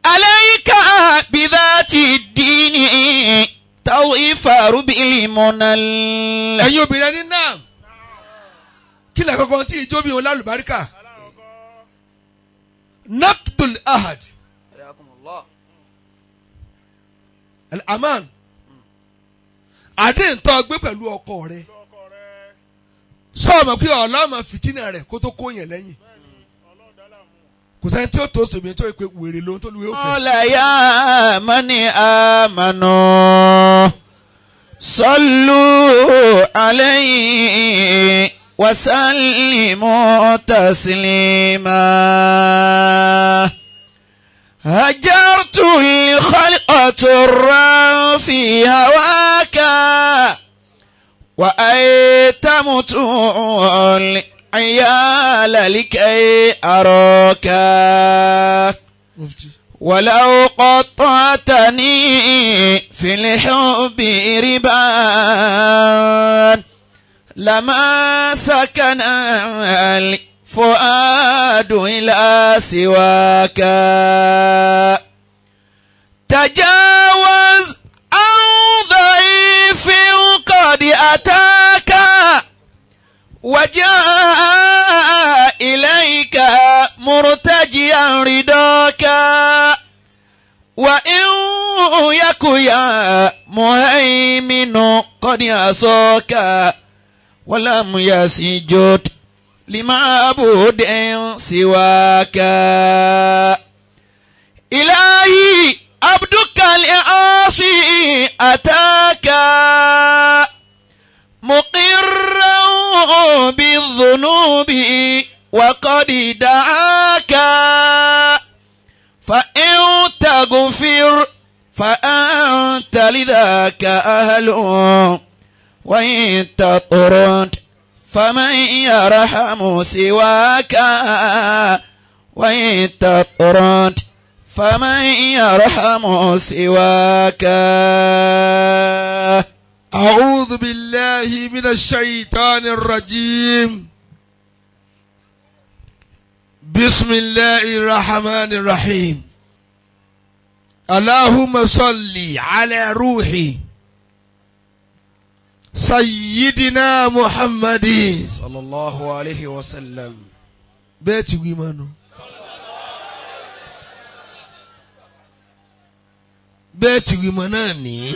عليك بذات الدين توفر بالمنل. ẹ̀yin obìnrin ní náà kí ni àkọ́kọ́ tí ìjọ bí wọn lálùbáríkà naqdul ahad al-aman àdéhùn tó gbé pẹ̀lú ọkọ rẹ sọ́ọ̀mọ̀ pé ọlọ́mọ fìtínà rẹ̀ kó tó kó yẹn lẹ́yìn kò sẹ́ni tí ó tó sòmìnira tó yẹ pé wèrè lóhun tó lu yóò fẹ́. قال يا من آمنوا صلوا عليه وسلموا تسليما هجرت الخلق ترا في هواك وأيتمت العيال لكي أراك ولو قطعتني في الحب ربان لما سكن الفؤاد إلى سواك تجاوز عن ضعيف قد أتاك وجاء إليك مرتجيا رضاك وإن يك يا مهيمن قد عصاك ولم يسجد لمعبود سواك إلهي عبدك العاصي أتاك مقرا بالذنوب وقد دعاك فإن تغفر فأنت لذاك أهل وإن تطرد فمن يرحم سواك وإن تطرد فمن يرحم سواك. أعوذ بالله من الشيطان الرجيم. بسم الله الرحمن الرحيم. اللهم صل على روحي سيدنا محمد صلى الله عليه وسلم. بيتي ويمانو بيتي ويماناني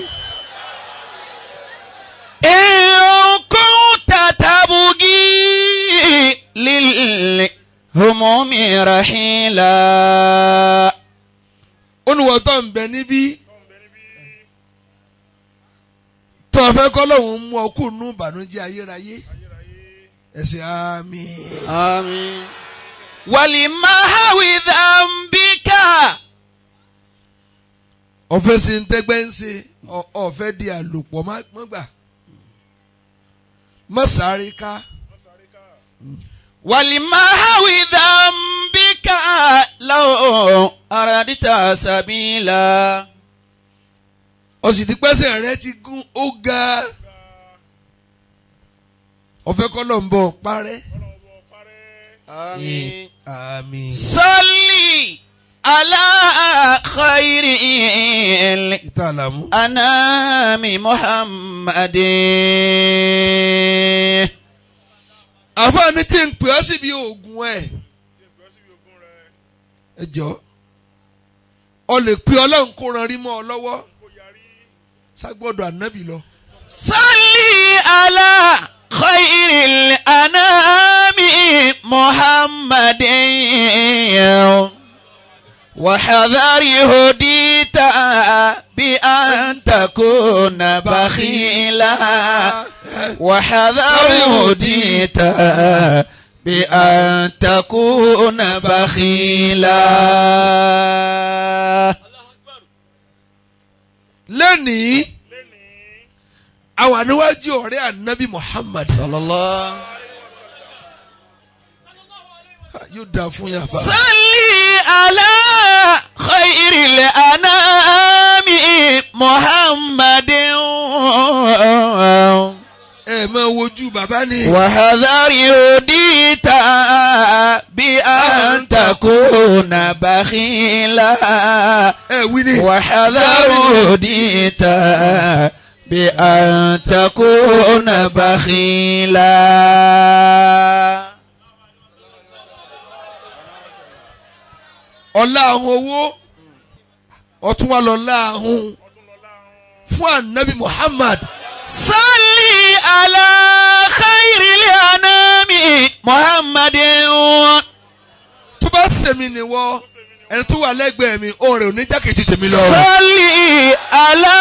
إن كنت تبغي للهموم رحيلا. olùwọ́tọ̀ ń bẹ níbí tó o fẹ́ kọ́ lóun mú ọ kú nù ìbànújẹ́ ayérayé ẹ̀sìn àmín. آمين. ولمحو ذنبك. ọ̀fẹ́ sí ń tẹ́gbẹ́ ń ṣe ọ̀fẹ́ di àlòpọ̀ má gbà má sáré ká. ولمحو ذنبك لو أردت سبيلا. ó sì ti pẹ́sẹ̀ rẹ ti gún ó ga ọ̀fẹ́ kọ́ ló ń bọ̀ parẹ́. آمين. àmín. صلي على خير ìtàlámù. الأنام محمد. àfáàní tí ń pè ọ́ síbi oògùn ẹ̀ ẹ jọ ọ lè pe ọlọ́run kó ran rí mọ́ ọ lọ́wọ́ ságbọ́dọ̀ ànábì lọ. صلي على خير الأنام محمد وحذر هديت بأن تكون بخيلا. وحذر هديت بأن تكون بخيلا. lẹ́nìí àwọn àníwájú ọ̀rẹ́ ànábì Muhammad صلى الله. yóò dáa fún yàrá. صلي على خير الأنام محمد ẹ máa wojú bàbá ni. وحذر هديت بأن تكون تكون بخيلا وحذر هديت بأن تكون بخيلا. ọlá ahun owó ọtún wa lọ́lá ahun fún anabi Muhammad. salli ala khairil anami Muhammadin. tó bá sẹ̀mí ni wọ́ ẹni tó wà lẹ́gbẹ̀ẹ́ mi òun rẹ̀ ò ní jákèjì tèmi lọ. salli ala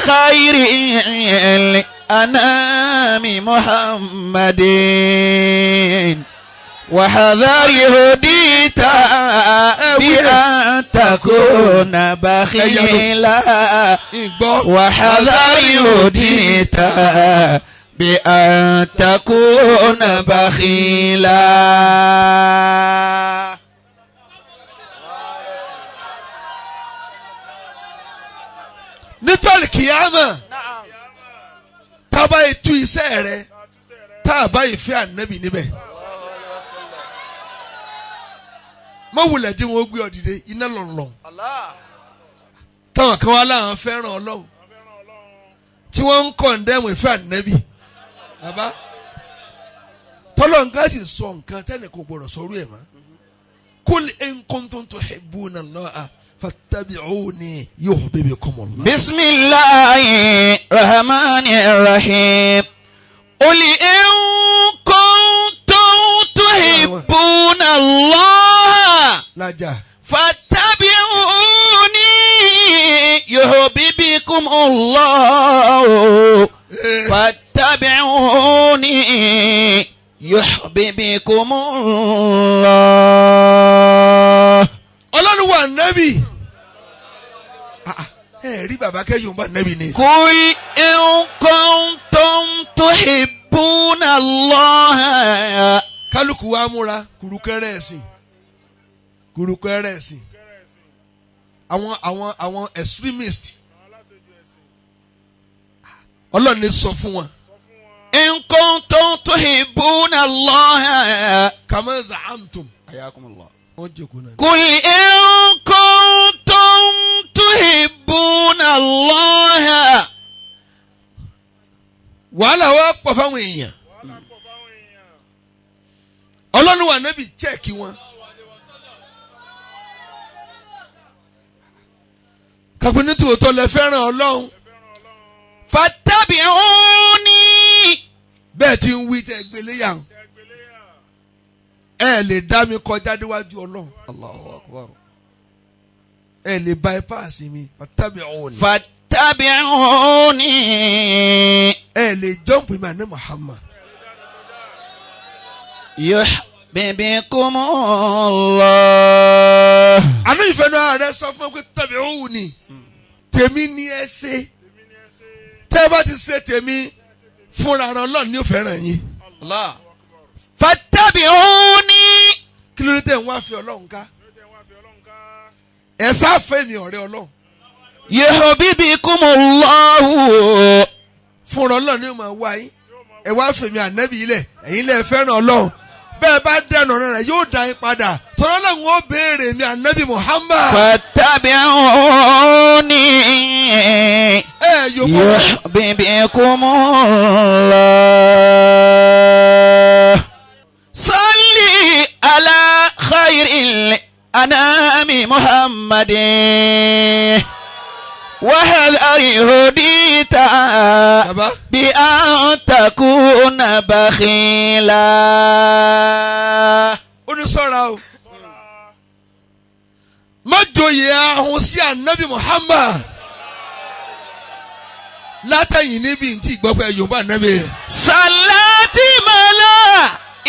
khairil anami Muhammadin. وحذر هديت بأن تكون بخيلا وحذر هديت بأن تكون بخيلا. nítorí kìyàmà tá a bá yẹ tú iṣẹ́ rẹ̀ tá a bá yẹ fẹ́ ànábì níbẹ̀. mọ wulẹ̀ tí wọ́n gbé ọ dìde iná lọ̀nlọ̀ táwọn kan wá láwọn fẹ́ràn Ọlọ́run tí wọ́n ń kọ̀ǹdẹ́mù ìfẹ́ ànábì bàbá tọ́lọ̀ nǹkan ti sọ nǹkan tẹ́lẹ̀ kò gbọdọ̀ sọ̀rọ̀ ẹ̀ mọ́ kul in kuntum tuhibbuna Allaha fattabi'uni yuhbibkumullah. bismillahir rahmanir rahim. qul in kuntum tuhibbuna Allah fattabi'uni yuhbibkum Allah fattabi'uni yuhbibkum Allah. Ọlọ́run wà nábì ẹ rí bàbá kẹ́yìn bá nábì ni. qul in kuntum tuhibbuna Allah. kálukú wa múra kùrùkẹ́rẹ́ ẹ̀sìn àwọn extremist Ọlọ́run ní sọ fún wọn. in kuntum tuhibbuna Allah. kama za'amtum. ayakumullah. wọ́n jókòó náà. qul in kuntum tuhibbuna Allah. wàhálà wa pọ̀ fáwọn èèyàn. Ọlọ́run wà nábì chẹ́ẹ̀kì wọn. kàpẹ́ni tí òótọ́ lẹ fẹ́ràn Ọlọ́run. fattabi'uni. bẹ́ẹ̀ tí ń wí tẹ́ gbéléyà ẹ lè dá mi kọjá níwájú Ọlọ́run. Allahu akbar. ẹ lè bypass mi. fattabi'uni. fattabi'uni. ẹ lè jump mi àná Muhammad. yuhbibkum Allah. àná ìfẹ́ náà rẹ sọ fún mi pé tabi'uni. tèmi ni ẹ ṣe. tẹ́ ẹ bá ti ṣe tèmi fúnra rẹ Ọlọ́run ni ó fẹ́ràn yín. Allah. fattabi'uni. kí ló dé tẹ̀ ń wá fi Ọlọ́run ká. ẹ sáfẹ́ mi ọ̀rẹ́ Ọlọ́run. yuhbibkum Allah. fúnra Ọlọ́run ni ó máa wá yín. ẹ wá fèmí ànábì ilẹ̀ ẹ̀yin lẹ fẹ́ràn Ọlọ́run. bẹ́ẹ̀ bá dẹnu ọ̀rẹ́ rẹ̀ yóò dá yín padà. tọ́lá Ọlọ́run ó béèrè mi ànábì Muhammad. fattabi'uni. yuhbibkum Allah. salli ala khairil anami Muhammadin. وحذر هديت بأن تكون بخيلا. ó ní ṣọ́ra o má joyè ahun sí ànábì Muhammad látẹ̀yìn níbi tí ìgbọ́pẹ́ yorùbá ànábì. sàlátì mọ́lá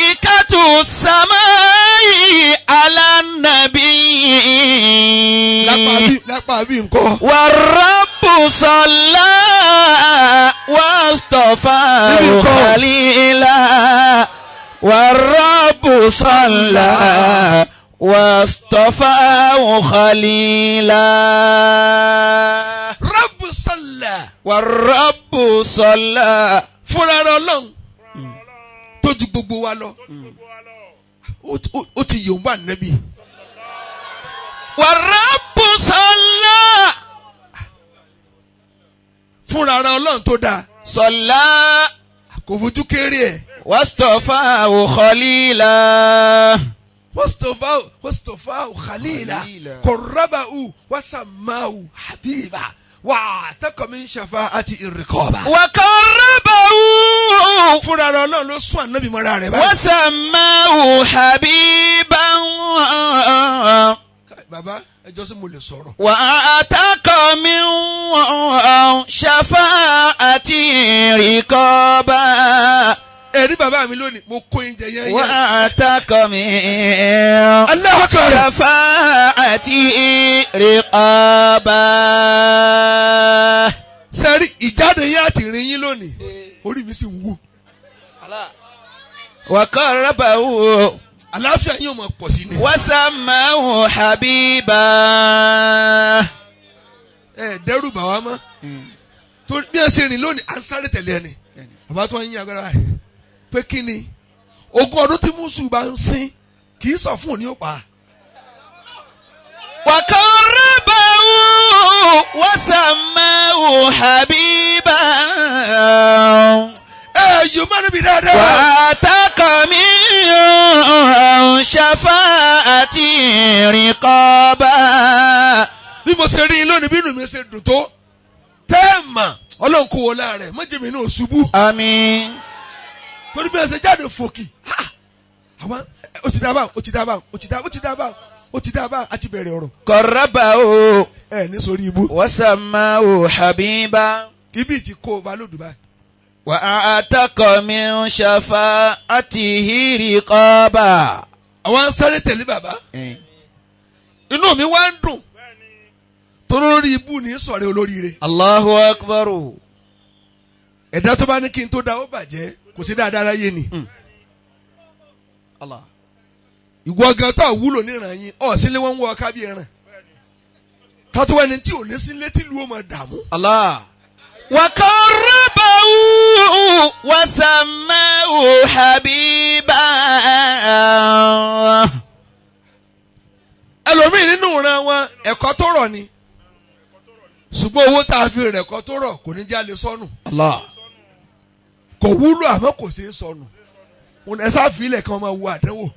ìkàtù sàmáì alánàbí. lápá bí nǹkan. wàràbù sọlá wàstọfà khalila. wàràbù sọlá wàstọfà khalila. Rabbu sọlá. wàràbù sọlá. fúnra rẹ̀ Ọlọ́run tó ju gbogbo wa lọ. ó ó ti yòó bá nẹ́bí. Wàràbù sọ́lá. Fúnra ara Ọlọ́run tó dáa Sọ́lá. kò fojú kéré ẹ̀. Wastafahu khalila. واصطفاه خليلا قربه وسماه حبيبا واعتق من شفاعة الرقابة. وقربه. fúnra rẹ̀ Ọlọ́run ló sún ànábì mọ́ra rẹ̀ báyìí. وسماه حبيبا. bàbá ẹjọ́ sí mo lè sọ̀rọ̀. وأعتق من شفاعة رقابا. ẹ̀rí bàbá mi lónìí mo kó oúnjẹ yẹn yẹn. وأعتق من Allahu Akbar. شفاعة رقابا. sẹ́rí ìjáde yẹn àti ìrìn yín lónìí orí mi sì ń wú. وقربه. àlàáfíà yín ò mọ̀ pọ̀ sí ni. وسماه حبيبا. ẹ dẹ́rù bà wá mọ́ torí bí ẹ ṣe rìn lónìí à ń sáré tẹ̀lé ẹni bàbá tó ń yín agbára ẹ pé kí ni ogún ọdún tí mùsùlùmí bá ń sin kì í sọ fún òní ó pa. وقربه وسماه حبيبا. ẹ yóò má níbi dáadáa. وأعتق من شفاعة رقابا. bí mo ṣe rí i lónìí bí inú mi ṣe dùn tó tẹ́ẹ̀mà ọlọ́run kò wọlé rẹ̀ mọ́jẹ̀mí náà ṣubú. آمين. torí bí ẹ ṣe jáde fòkì àwọn ó ti dábàá ó ti dábàá ó ti dábàá ó ti dábàá ó ti dábàá àti bẹ̀rẹ̀ ọ̀rọ̀. قربه ẹ ní sórí ibú. وسماه حبيبا. kíbi ti kó o bá lòdù báyìí. وأعتق من شفاعته رقابا. àwọn sáré tẹ̀lé bàbá inú mi wá ń dùn torí lórí ibú ní sọ̀rẹ́ olóríire. الله أكبر. ẹ̀dá tó bá ní kí n tó da ó bàjẹ́ kò sí dáadáa láyé ni. الله. ìwọ gan tó wúlò níran yín ọ̀ sílé wọn ń wọ ọká bí ẹran. ká tó wá ní tí ò ní sí létí lu ó máa dààmú. الله. وقربه وسماه حبيبا. ẹlòmíì nínú ìran wọn ẹ̀kọ́ tó rọ̀ ni ṣùgbọ́n owó tá a fi rẹ̀ ẹ̀kọ́ tó rọ̀ kò ní já lè sọnù. الله. kò wúlò àmọ́ kò sí sọnù. ẹ sáfìlẹ̀ kan máa wo àdánwò.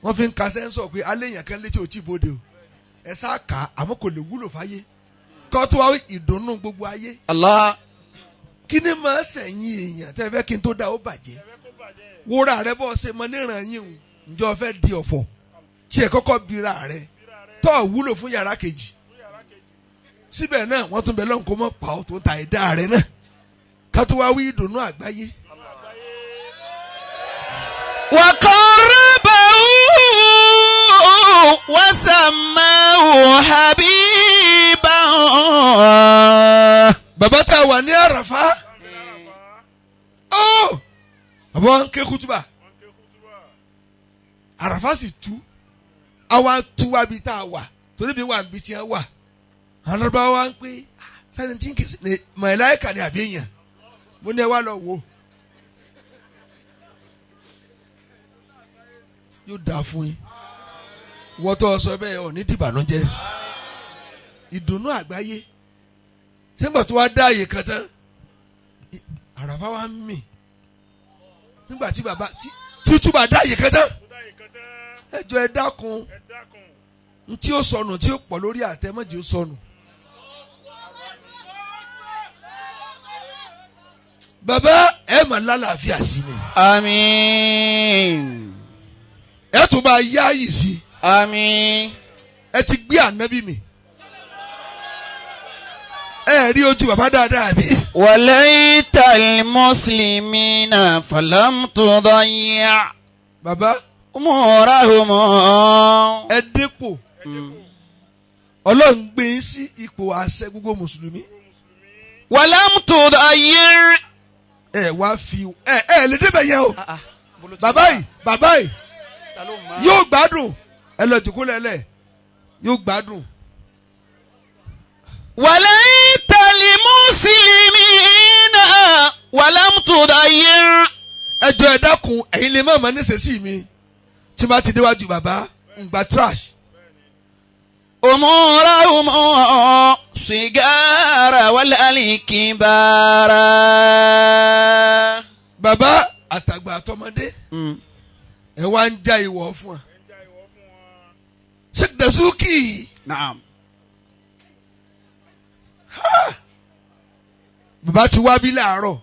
wọ́n fi ń ka sẹ́ńsọ̀ pé aléyàn kan létí ò tí bóde o ẹ sá kà á àmọ́ kò lè wúlò fáyé kọ́ tó wá ìdùnnú gbogbo ayé. الله. kí ni máa sẹ̀yìn èèyàn tẹ́ fẹ́ kí n tó da ó bàjẹ́ wúrà rẹ bọ́ ṣe mọ níran yín o ǹjọ́ fẹ́ di ọ̀fọ̀ tí ẹ kọ́kọ́ bira rẹ tó wúlò fún yàrá kejì síbẹ̀ náà wọ́n tún bẹ lọ́nkó mọ́ pa ọ́ tó ń ta ẹ̀dá rẹ náà ká tó wá wí ìdùnnú àgbáyé. وقربه وسماه حبيبا. bàbá tá a wà ní àràfá ó bàbá wa ń ké kútúbà àràfá sì tú àwa tú wa bí tá a wà torí bí wà bí tí a wà àwọn ọba wa ń pè sani tí n kì í ní màláíkà ni àbí èèyàn mo ní ẹ wá lọ wò yóò dáa fún yín wọ́n tó sọ bẹ́ẹ̀ ọ̀ ní dìbànújẹ́ ìdùnnú àgbáyé sẹ́gbà tó wá dá àyè kan tán àràfá wa ń mì nígbà tí bàbá tí túbà dá àyè kan tán ẹjọ́ ẹ dákun ntí ó sọnù tí ó pọ̀ lórí àtẹmọ́jì ó sọnù. bàbá ẹ mà lálàáfíà sí ni. آمين. ẹ tún bá yá yìí sí. آمين. ẹ ti gbé ànábì mi. ẹ rí ojú bàbá dáadáa bí. وليت المسلمين فلم تضيع bàbá أمورهم. ẹ dépò ọlọ́run gbé yín sí ipò àṣẹ gbogbo mùsùlùmí. ولم تضيع. ẹ wá fi ẹ lè débẹ̀ yẹn o. bàbá yìí yóò gbádùn ẹ lọ jòkó lẹ́lẹ̀ yóò gbádùn. وليت المسلمين ولم تضيع. ẹ ẹjọ́ ẹ dákun ẹ̀yin lè má mọ̀ níṣẹ́sí mi tí bá ti déwájú bàbá ń gba trash. أمورهم صغار والكبار. bàbá àtàgbà àtọmọdé ẹ wá ń já ìwọ̀ fún wa. Sheikh Dasuki. نعم. bàbá ti wá bí láàárọ̀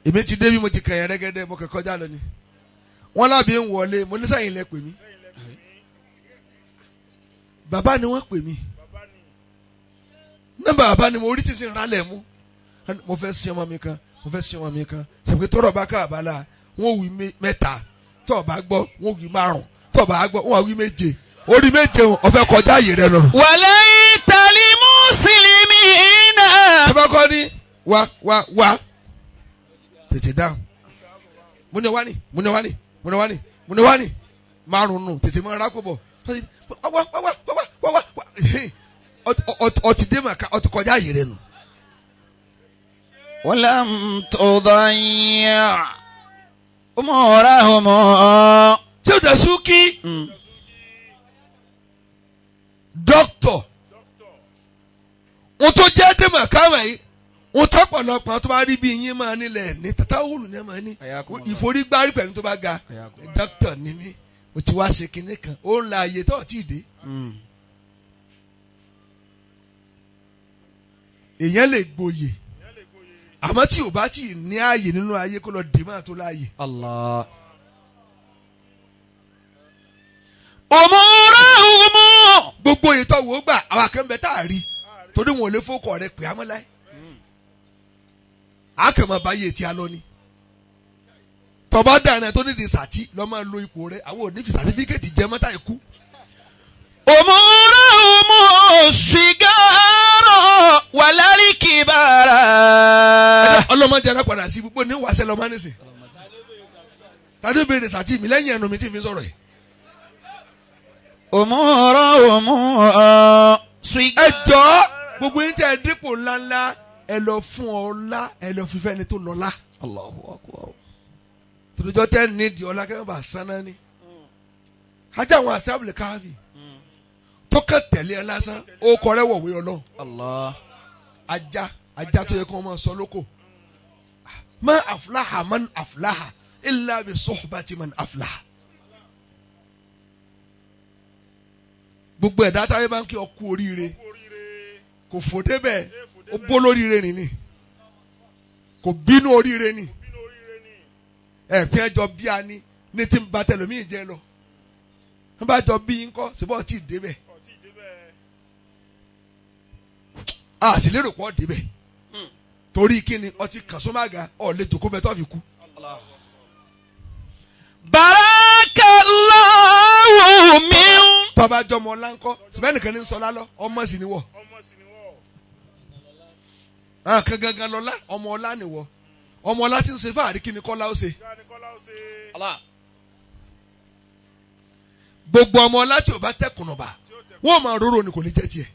èmi ti dé bí mo ti kẹ̀yìn rẹ́gẹ́dẹ́ mo kẹ̀ kọjá lọ ni wọ́n lábẹ́ ń wọlé mo ní sẹ́yìn lẹ pè mí bàbá ni wọ́n pè mí nọ́mbà bàbá ni mo rí tí sì ń rálẹ̀ mú mo fẹ́ sin ọmọ mi kan mo fẹ́ sin ọmọ mi kan sọ̀rọ̀ pé tọ́rọ̀ bá ká àbálà wọ́n wí mẹ́ta tọ́ọ̀ bá gbọ́ wọ́n wí márùn tọ́ọ̀ bá gbọ́ wọ́n wí méje orí méje ọ̀fẹ́ kọjá ààyè rẹ lọ. وليت للمسلمين. tọ́ba kọ́ ni wá tètè dáhùn mo ní wá ní márùn nù tètè mọ́ rákò bọ̀ wá ọtí dé màkà ọtí kọjá ààyè rẹ nù. ولم تضيع أمورهم. tí o Dasuki dókítọ̀ ohun tó jẹ́ dé màkà wọ̀nyí ohun tó pọ̀lọpọ̀ tó bá rí bí yín máa nílẹ̀ ní tatawulu ní ẹ̀ máa ní ìforígbárí pẹ̀lú tó bá ga dókítọ̀ ní mí o ti wá ṣe kinní kan ó ń la àyè tó ti dé. èèyàn lè gboyè àmọ́ tí o bá ti ní ààyè nínú ayé kó lọ dè máa tó láàyè. الله. أمورهم. gbogbo ètò wo gbà àwọn akẹ́mbẹ́ tá a rí torí wọn ò lè fọkọ rẹ pè á mọ́ láyé. àkàmọ́ báyé tí a lọ ni. tọ́ba dáná tó nídìí sàtì lọ́ máa lo ipò rẹ àwọn ò ní fi sàtífíkẹ́tì jẹ mọ́tà ikú. أمورهم صغار والكبار. ọlọ́mọdé ara padà sí gbogbo ní wàásẹ̀ lọ́mọ nísìn. tàbí béèrè sàtì mi lẹ́yìn ẹnu mi tí mi sọ̀rọ̀ yìí. أمورهم صغار. ẹ jọ̀ọ́ gbogbo yín tí ẹ dípò ńláńlá ẹ lọ fún ọlá ẹ lọ fífẹ́ ni tó lọ́lá. الله أكبر. tòlójọ́ tẹ́ ní di ọlá kẹ́hìn bá sanná ni. ajá àwọn àṣàbùlẹ̀ káfí tó kàn tẹ̀lé ẹ lásán ó kọ rẹ wọ̀wé ọlọ́run. الله. ajá tó yẹ kí wọ́n máa sọ lóko. ma aflaha man aflaha illa bi suhbati man aflaha. gbogbo ẹ̀dá táyé bá ń kí ọ kú oríire kò fò débẹ̀ ó bó lóríire rìn ni kò bínú oríire ni ẹ̀pín ẹjọ́ bí a ní tí ń ba tẹlẹmíì jẹ lọ wọ́n bá jọ bí yín kọ́ ṣùgbọ́n ọtí débẹ̀ a sì lérò pọ̀ débẹ̀ torí kíni ọtí kàn sómàgà ọ̀ lè jòkó bẹ́ẹ̀ tó fi kú. Barakallahu min. tọ́ba jọmọ ọlá ńkọ́ ṣùgbọ́n ẹnìkan ní sọlá lọ ọmọ sì ni wọ̀ kan gangan lọ́lá ọmọ ọlá ni wọ̀ ọmọ ọlá tí ń ṣe fáàrí kíni kọ́lá ó ṣe. gbogbo ọmọ ọlá tí ò bá tẹkùnù bá wọn máa róró ni kò ní jẹ tiẹ̀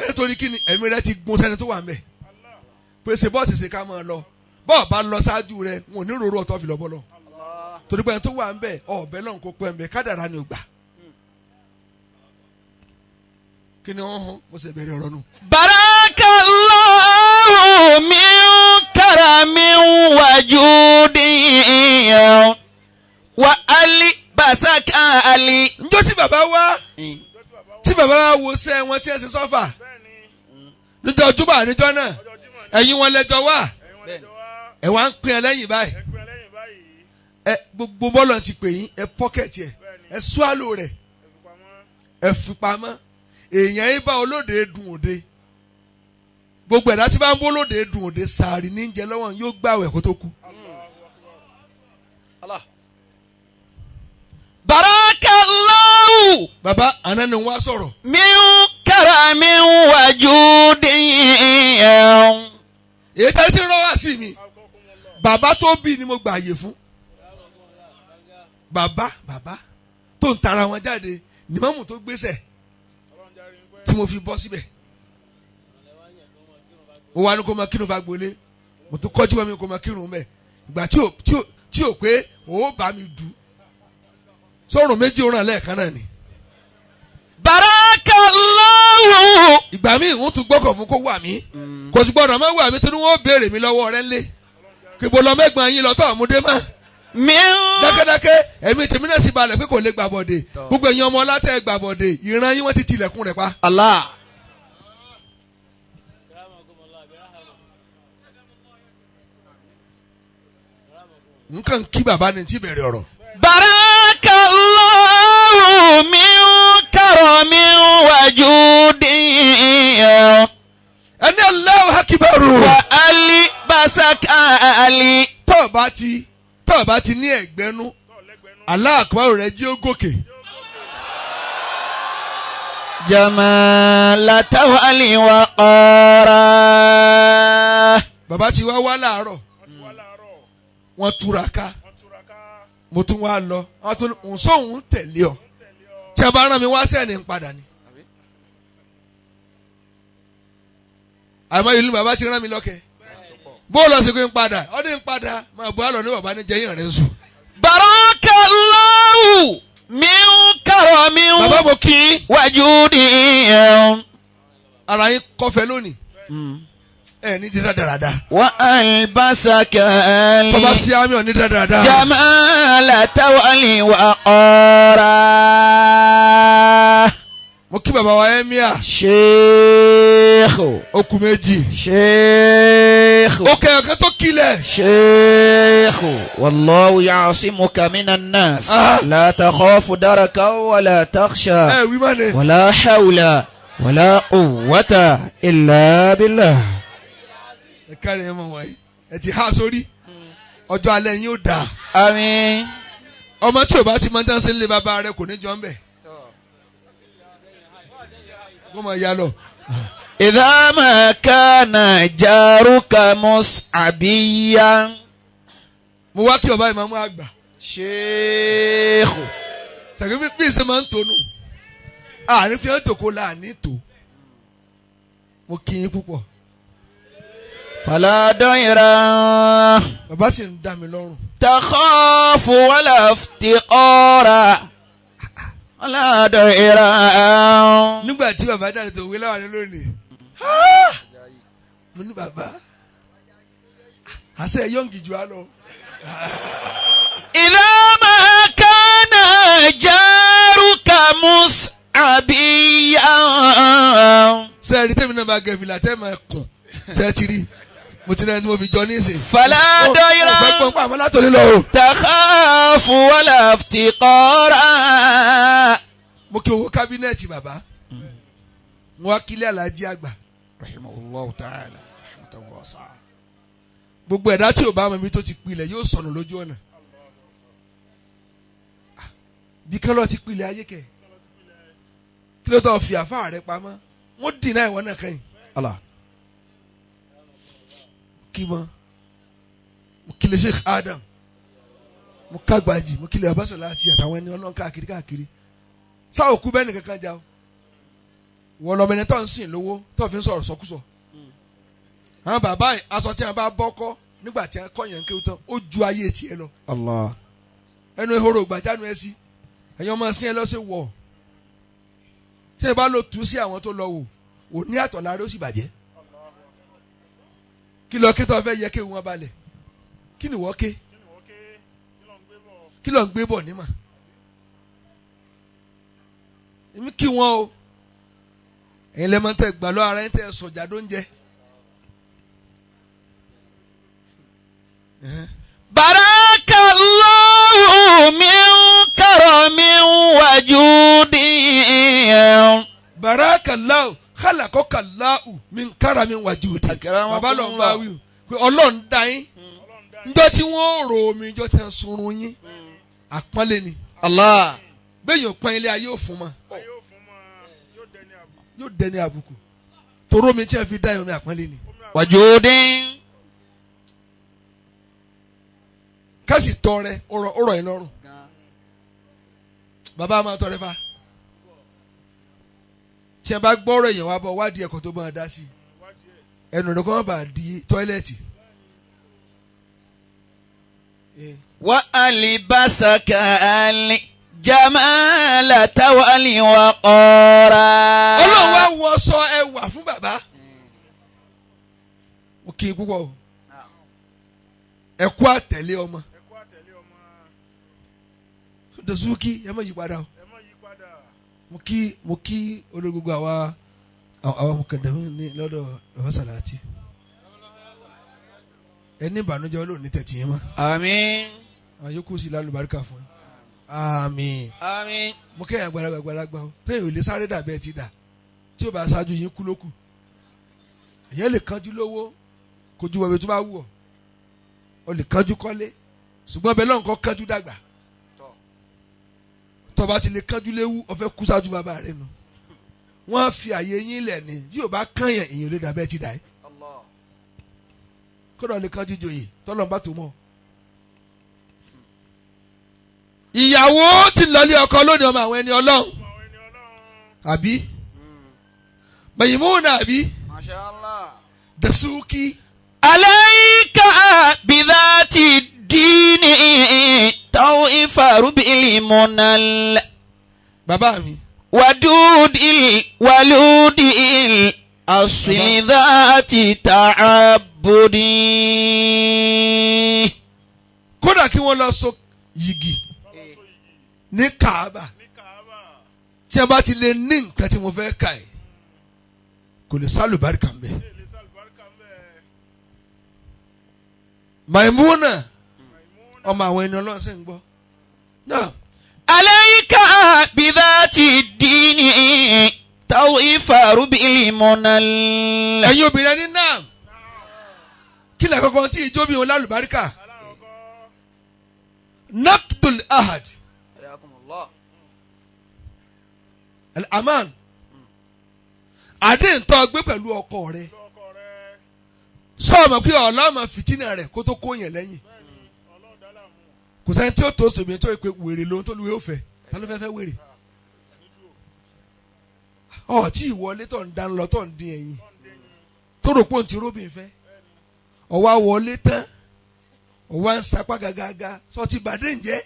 ẹni torí kíni ẹ̀mí rẹ ti gun sẹ́ni tó wà ń bẹ̀ pèsè bọ́ọ̀tì ṣe ká máa lọ bọ́ọ̀ bá lọ ṣáájú rẹ wọn ò ní róró ọ̀tọ̀ fi lọ bọ́ lọ torí pé ẹni tó wà ń bẹ̀ ọ̀bẹ lọ́n kó pẹ́ ń bẹ̀ kádàrá ni ò gbà kí ni wọ́n hàn mo sì bẹ̀rẹ̀ ọ̀rọ̀ nù. Barakallahu min karamin wa judin wa ali basaka ali. njọ́ tí bàbá wá wo sẹ́ wọn tí ẹ ṣe sọ́fà níjọ́ júbà níjọ́ náà ẹ̀yin wọn lẹ́jọ́ wá ẹ̀ wá ń pín ẹ lẹ́yìn báyìí ẹ gbogbo bọ́ọ̀lù ti pè yín ẹ pọ́kẹ̀tì ẹ swallow rẹ̀ ẹ fi pamọ́ èèyàn yín bá olóde dùn òde gbogbo ẹ̀dá tí bá ń bó olóde dùn òde sàárì ní jẹ lọ́wọ́ yóò gbàwẹ̀ kó tó kú. Barakallahu bàbá àná ni wọ́n á sọ̀rọ̀. min karamin wa judin. èyí tẹ́lẹ̀ tí ń rọ́ wá sí mi bàbá tó bí ni mo gbà àyè fún bàbá tó ń tara wọn jáde ní mọ́mù tó gbéṣẹ̀ tí mo fi bọ́ síbẹ̀ ó wá ní kó máa kírun fa gbolé mo tún kọ́jú wọn mi kó máa kírun bẹ́ẹ̀ ìgbà tí ò pé ó bá mi dù sọ̀rùn méjì ó ràn lẹ́ẹ̀kan náà ni. Barakallahu. ìgbà míì wọ́n tún gbọ́kọ̀ fún kó wà mí kò sì gbọ́dọ̀ má wà mí tó ní wọ́n béèrè mi lọ́wọ́ rẹ̀ ńlẹ̀ kìbò lọ mẹ́gbọ̀n yín lọ́tọ̀ àmúdé má. dákẹ́dákẹ́ ẹ̀mí tèmi náà sì balẹ̀ pé kò lè gbàbọ̀dé gbogbo ẹ̀yin ọmọ ọlátẹ̀ gbàbọ̀dé ìran yín wọ́n ti tilẹ̀kùn rẹ̀ pa. Allah. nǹkan kí bàbá ni tí bẹ̀rẹ̀ ọ̀rọ̀. Barakallahu min karamin wa judin. ẹni Allahu akibaru. Wa albasaka ali. tọ́ọ̀ bá ti ní ẹ̀gbẹ́nú Allahu akibaru rẹ̀ jí ó gòkè. Jamalata wali wa qara. bàbá ti wá láàárọ̀ wọ́n túraká mo tún wá lọ wọ́n tún nsọ́hún tẹ̀lé ọ tí a bá rán mi wá sẹ́ni ń padà ni. àmọ́ ìlú bàbá ti rán mi lọ́kẹ́ bó lọ sí pé ń padà ọdún ń padà máa bọ́ àlọ́ ní bàbá ní jẹ́yìn rẹ̀ ń sùn. Barakallahu min karamin bàbá mo kí wa judin. ara yín kọfẹ́ lónìí ẹ ní dídá dáradára. Wa albasaka ali. bàbá sí àmì ọ̀ ní dídá dáradára. Jamalata wali wa qara. mo kí bàbá wa ẹ́míà. Sheikh. okùn méjì. Sheikh. ó kẹ́ ọ̀kan tó kílẹ̀. شيخ والله يعصمك من الناس لا تخاف دركا ولا تخشى wí má ne. ولا حول ولا قوة إلا بالله. ẹ kárí ẹ mọ̀ wọ̀nyí ẹ ti há sórí ọjọ́ alẹ́ yín ó dáa. آمين. ọmọ tí o bá ti máa ń dánsẹ́ nílé bàbá rẹ kò ní jọ ń bẹ̀. wọ́n máa yá lọ. إذا ما كان جارك مصعبيا. mo wá kí ọba ìmáàmù àgbà. شيخ. sàgbé bí ìṣe máa ń tónú àárín fi hàn tòkó láàánú tó mo kí yín púpọ̀. فلا ضير bàbá sì ń dá mi lọ́rùn. تخاف ولا افتقار ولا ضير. nígbà tí bàbá dáre tó wí láwọn lónìí mo ní bàbá àṣẹ yọǹgì jù á lọ. إذا ما كان جارك مصعبيا. sẹ́ẹ̀rì tẹ́mi náà bá gẹ̀ fìlà tẹ́ máa kùn sẹ́ẹ̀ ti rí mo ti rẹ́ni tí mo fi jọ ní ìsìn. فلا ضير ọ̀fẹ́ gbọ́n pa àmọ́ látòlí lọ o. تخاف ولا افتقار. mo kí owó kábínẹ̀tì bàbá mo wá kílẹ̀ alájí àgbà. رحمه الله تعالى رحمة واسعة. gbogbo ẹ̀dá tí ò bá mọ̀ mi tó ti pilẹ̀ yóò sọnù lójú ọ̀nà. bí kálọ̀ ti pilẹ̀ ayé kẹ̀ kí ló tó fi àfáà rẹ pamọ́ wọ́n dìnnà ìwọ náà kẹ́yìn. الله. kí mọ́ mo kílẹ̀ Sheikh Adam mo kágbájì mo kílẹ̀ abásọ̀lá àti àtàwọn ẹni ọlọ́run káàkiri sáà òkú bẹ́ẹ̀ nìkan kan já o wọ́n lọ́mọ ẹni tó ń sìn lówó tó fi ń sọ̀rọ̀ sọkúsọ. àwọn bàbá yìí aṣọ tí wọn bá bọ́ kọ́ nígbà tí wọn kọ́ yẹn kéwù tán ó ju ayé tiẹ̀ lọ. الله. ẹnu ehoro gbàjánu ẹ sí ẹ̀yin ọmọ sí ẹ lọ́sẹ̀ wọ̀ tí ẹ bá lò tú sí àwọn tó lọ wò ò ní àtọ̀lárí ó sì bàjẹ́. kí lọ kí tó fẹ́ yẹ kéwù wọn balẹ̀ kí ni wọ́n ké kí lọ ń gbé bọ̀ nímà èmi kí wọn o ẹ̀yin lẹ́mọ̀ tẹ gbà lọ́ ara ẹ̀ tẹ sọ̀jà ló ń jẹ. Barakallahu min karamin wa judin. Barakallahu khalaqakallahu min karamin wa judi. bàbá lọ ń bá wí pé ọlọ́run dá yín njọ́ tí wọ́n rò omi njọ́ tí wọ́n sunrun yín àpọ́nlé ni. Allah. bẹ́ẹ̀ yóò pọ́n ilé ayé òfun ma yóò dẹni àbùkù toró mi tí wọ́n fi dá yín omi àpọ́nlé ni. Wa judin. kásì tọrẹ ọ̀rọ̀ yín lọ́rùn bàbá máa tọrẹ fa tí a bá gbọ́rọ̀ èèyàn wá bọ̀ wádìí ẹ̀kọ́ tó máa dá sí ẹnu rẹ̀ kọ́ máa bá di tọ́ílẹ̀tì وألبسك الجمال والوقارا. Ọlọ́run wá wọṣọ ẹwà fún bàbá. Mo kí i púpọ̀ o. Ẹ kú àtẹ̀lé ọmọ. Dasuki ẹ má yí padà o. Mo kí olórí gbogbo àwa mọ̀kàndínlẹ́ ní lọ́dọ̀ Baba Salati. Ẹni ìbànújẹ́ Ọlọ́run ní tẹ̀tì yẹn mọ́. Àmín. Àwọn yòókù sí lálùbáríkà fún yín. Àmín. Àmín. Mo kẹ́yìn àgbàlagbà o. Téèyàn ò lè sáré dàbí ẹ ti dà. Tí o bá ṣáájú yín kú lókù. Èyàn lè kánjú lówó kojú wọ̀bẹ tó bá wù ọ́. O lè kánjú kọ́lé. Ṣùgbọ́n bẹ́ẹ̀ lọ́nkọ́ kánjú dàgbà. Tó bá ti lè kánjú léwu ó fẹ́ kú ṣáájú bàbá rẹ̀ nù. Wọ́n fi àyè yín lẹ̀ ni. Bí o bá kányàn èyàn lè dàbí ẹ ti dà yìí. Kódà lè kánjú joyè tọ́lọ́n bá tó mọ́. Ìyàwó ti lọlé ọkọ lónìí ọmọ àwọn ẹni Ọlọ́run. Àbí? Maimuna àbí? Masha Allah. Dasuki. عليك بذات الدين توفر بالمنل Bàbá mi. ودود الولود الأصل ذات تعبد. Kódà kí wọ́n lọ so yìgì ní Kaaba. Tí a bá ti lè ní nǹkan tí mo fẹ́ kà ẹ́ kò lè sálùbáríkà ń bẹ. Maimuna ọmọ àwọn ẹni Ọlọ́run ṣe ń gbọ́. Náà. عليك بذات الدين توفر بالمنل. Ẹ̀yin obìnrin ní náà. Kí ni àkọ́kọ́ tí ìjọ bí wọn lálùbáríkà? Naqdul ahad. Al-aman. Àdéhùn tó gbé pẹ̀lú ọkọ rẹ̀. Sọ́ọ̀mọ̀ pé ọlọ́mọ fìtínà rẹ̀ kó tó kó yẹn lẹ́yìn. Kò sẹ́ni tí ó tó sòbìnrin tó pé wèrè lóhun tó lùwẹ̀ ó fẹ́. Ta ló fẹ́ fẹ́ wèrè? Tí ìwọlé tó ń dán lọ tó ń dín ẹyin. Tó rò pé òun ti róbìn fẹ́. Ọwọ́ wọlé tán. Ọwọ́ ń sapá gàgàgà. Sọ ti bàdé ǹjẹ́?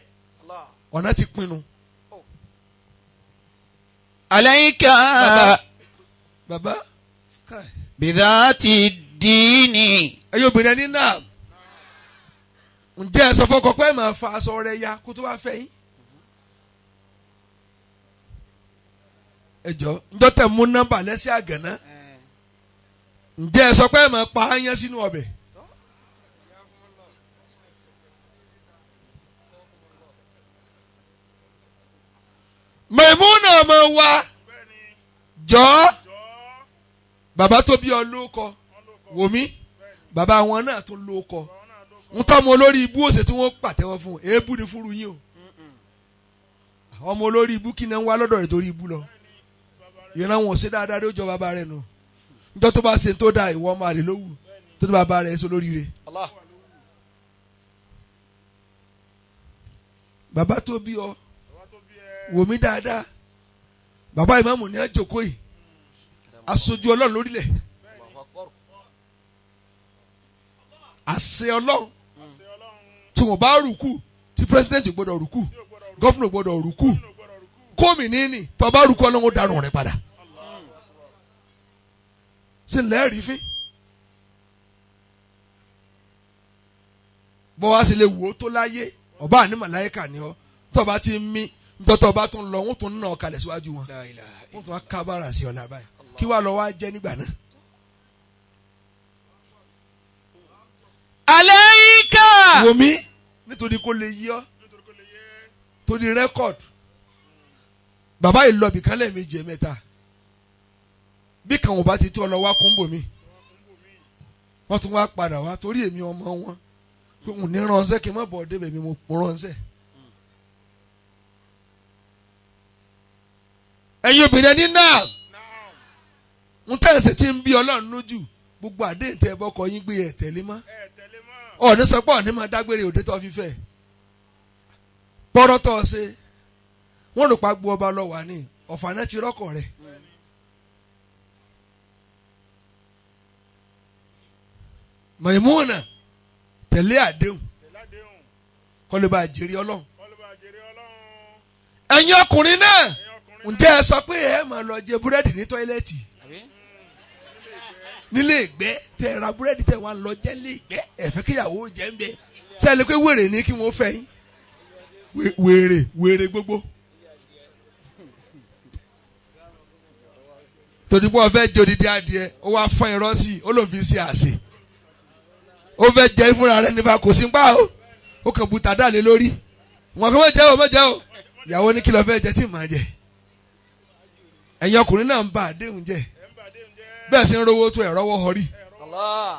Ọ̀nà ti pinnu. عليك Bàbá. بذات الدين. Ẹ̀yin obìnrin ní náà. Ǹjẹ́ ẹ sọ fọ́kọ pé máa fa aṣọ rẹ̀ ya kó tó wá fẹ́ yín? Ẹ jọ̀ọ́ ǹjọ́ tẹ̀ mú nọ́mbà lẹ́sẹ̀ àgànná. Ǹjẹ́ ẹ sọ pé máa pa áyán sínú ọbẹ̀? Maimuna ọmọ wa jọ̀ọ́ bàbá tó bí ọ lóko wòmí bàbá wọn náà tún lóko ń tọ́ ọmọ olórí ibú òsè tí wọ́n pàtẹ́wọ́ fún èébú ni fúru yín o ọmọ olórí ibú kí ni ń wá lọ́dọ̀ rẹ̀ torí ibú lọ ìran wọn ò ṣe dáadáa ló jọ bàbá rẹ̀ nù níjọ́ tó bá ṣe tó dáa ìwọ ọmọ àlè lówù tó tó bàbá rẹ̀ ṣe olóríire. Bàbá tó bí ọ wò mí dáadáa bàbá ìmáàmù ní àjòkó yìí aṣojú Ọlọ́run lórílẹ̀ àṣẹ Ọlọ́run tí wọ́n bá rùkú tí pírẹsidẹ́ǹtì gbọ́dọ̀ rùkú gọ́fúnà gbọ́dọ̀ rùkú gómìnà ní tó bá rùkú Ọlọ́run dànù rẹ̀ padà ṣe lẹ́ẹ̀rí fín bọ́ wá sí lè wò ó tó láyé ọba àní màláíkà ni ọ tó bá ti mí ntọ́tọ́ bá tún lọ wọ́n tún ná ọ kalẹ̀ síwájú wọn wọ́n tún wá kábàárà sí ọ làbáyé kí wàá lọ wá jẹ́ nígbà náà. عليك. wò mí nítorí kó lè yí ọ torí rẹ́kọ̀dù bàbá yìí lọ bìkan lẹ́ẹ̀mejì ẹ̀mẹ́ta bí kan ò bá ti tó ọ lọ wá kúńbò mi wọ́n tún wá padà wá torí èmi ọmọ wọn pé n ní ránṣẹ́ kí n má bọ̀ débẹ̀ mi mo ránṣẹ́. ẹ̀yin obìnrin ní náà ń tẹ̀sẹ̀ tí ń bí Ọlọ́run lójú gbogbo àdéhùn tẹ bọ́kọ yín gbé ẹ̀ tẹ̀lé mọ́ ọ̀ní sọ pé ọ̀ní máa dágbére òde tó fi fẹ́ pọ́rọ́ tó ọ ṣe wọ́n rò pa gbọ́ ọba lọ wà ní ọ̀fà náà ti rọ́kọ̀ rẹ̀. Maimuna tẹ̀lé àdéhùn kó lè bá jèrè Ọlọ́run. ẹ̀yin ọkùnrin náà ǹjẹ́ ẹ sọ pé ẹ máa lọ jẹ búrẹ́dì ní tọ́ílẹ̀tì nílé ìgbẹ́ tẹ ẹ ra búrẹ́dì tẹ wọn lọ jẹ nílé ìgbẹ́ ẹ̀fẹ́ kíyàwó jẹ ń bẹ ṣé ẹ lè pé wèrè ní kí wọ́n fẹ́ yín wèrè gbogbo. tòdìpọ̀ ó fẹ́ jẹ odidi adìẹ ó wá fọ́n irọ́ sí i ó lòun fi ṣe àṣẹ ó fẹ́ jẹ fúnra rẹ̀ nípa kò sí ń pa ó kàn bu tàdá lé lórí wọn kò mọ̀ jẹ́ o ìyàwó ní kí ló fẹ́ jẹ tí màá jẹ ẹ̀yin ọkùnrin náà ń ba àdéhùn jẹ bẹ́ẹ̀ sì ń rówó tó ẹ̀rọ wọ́ họrí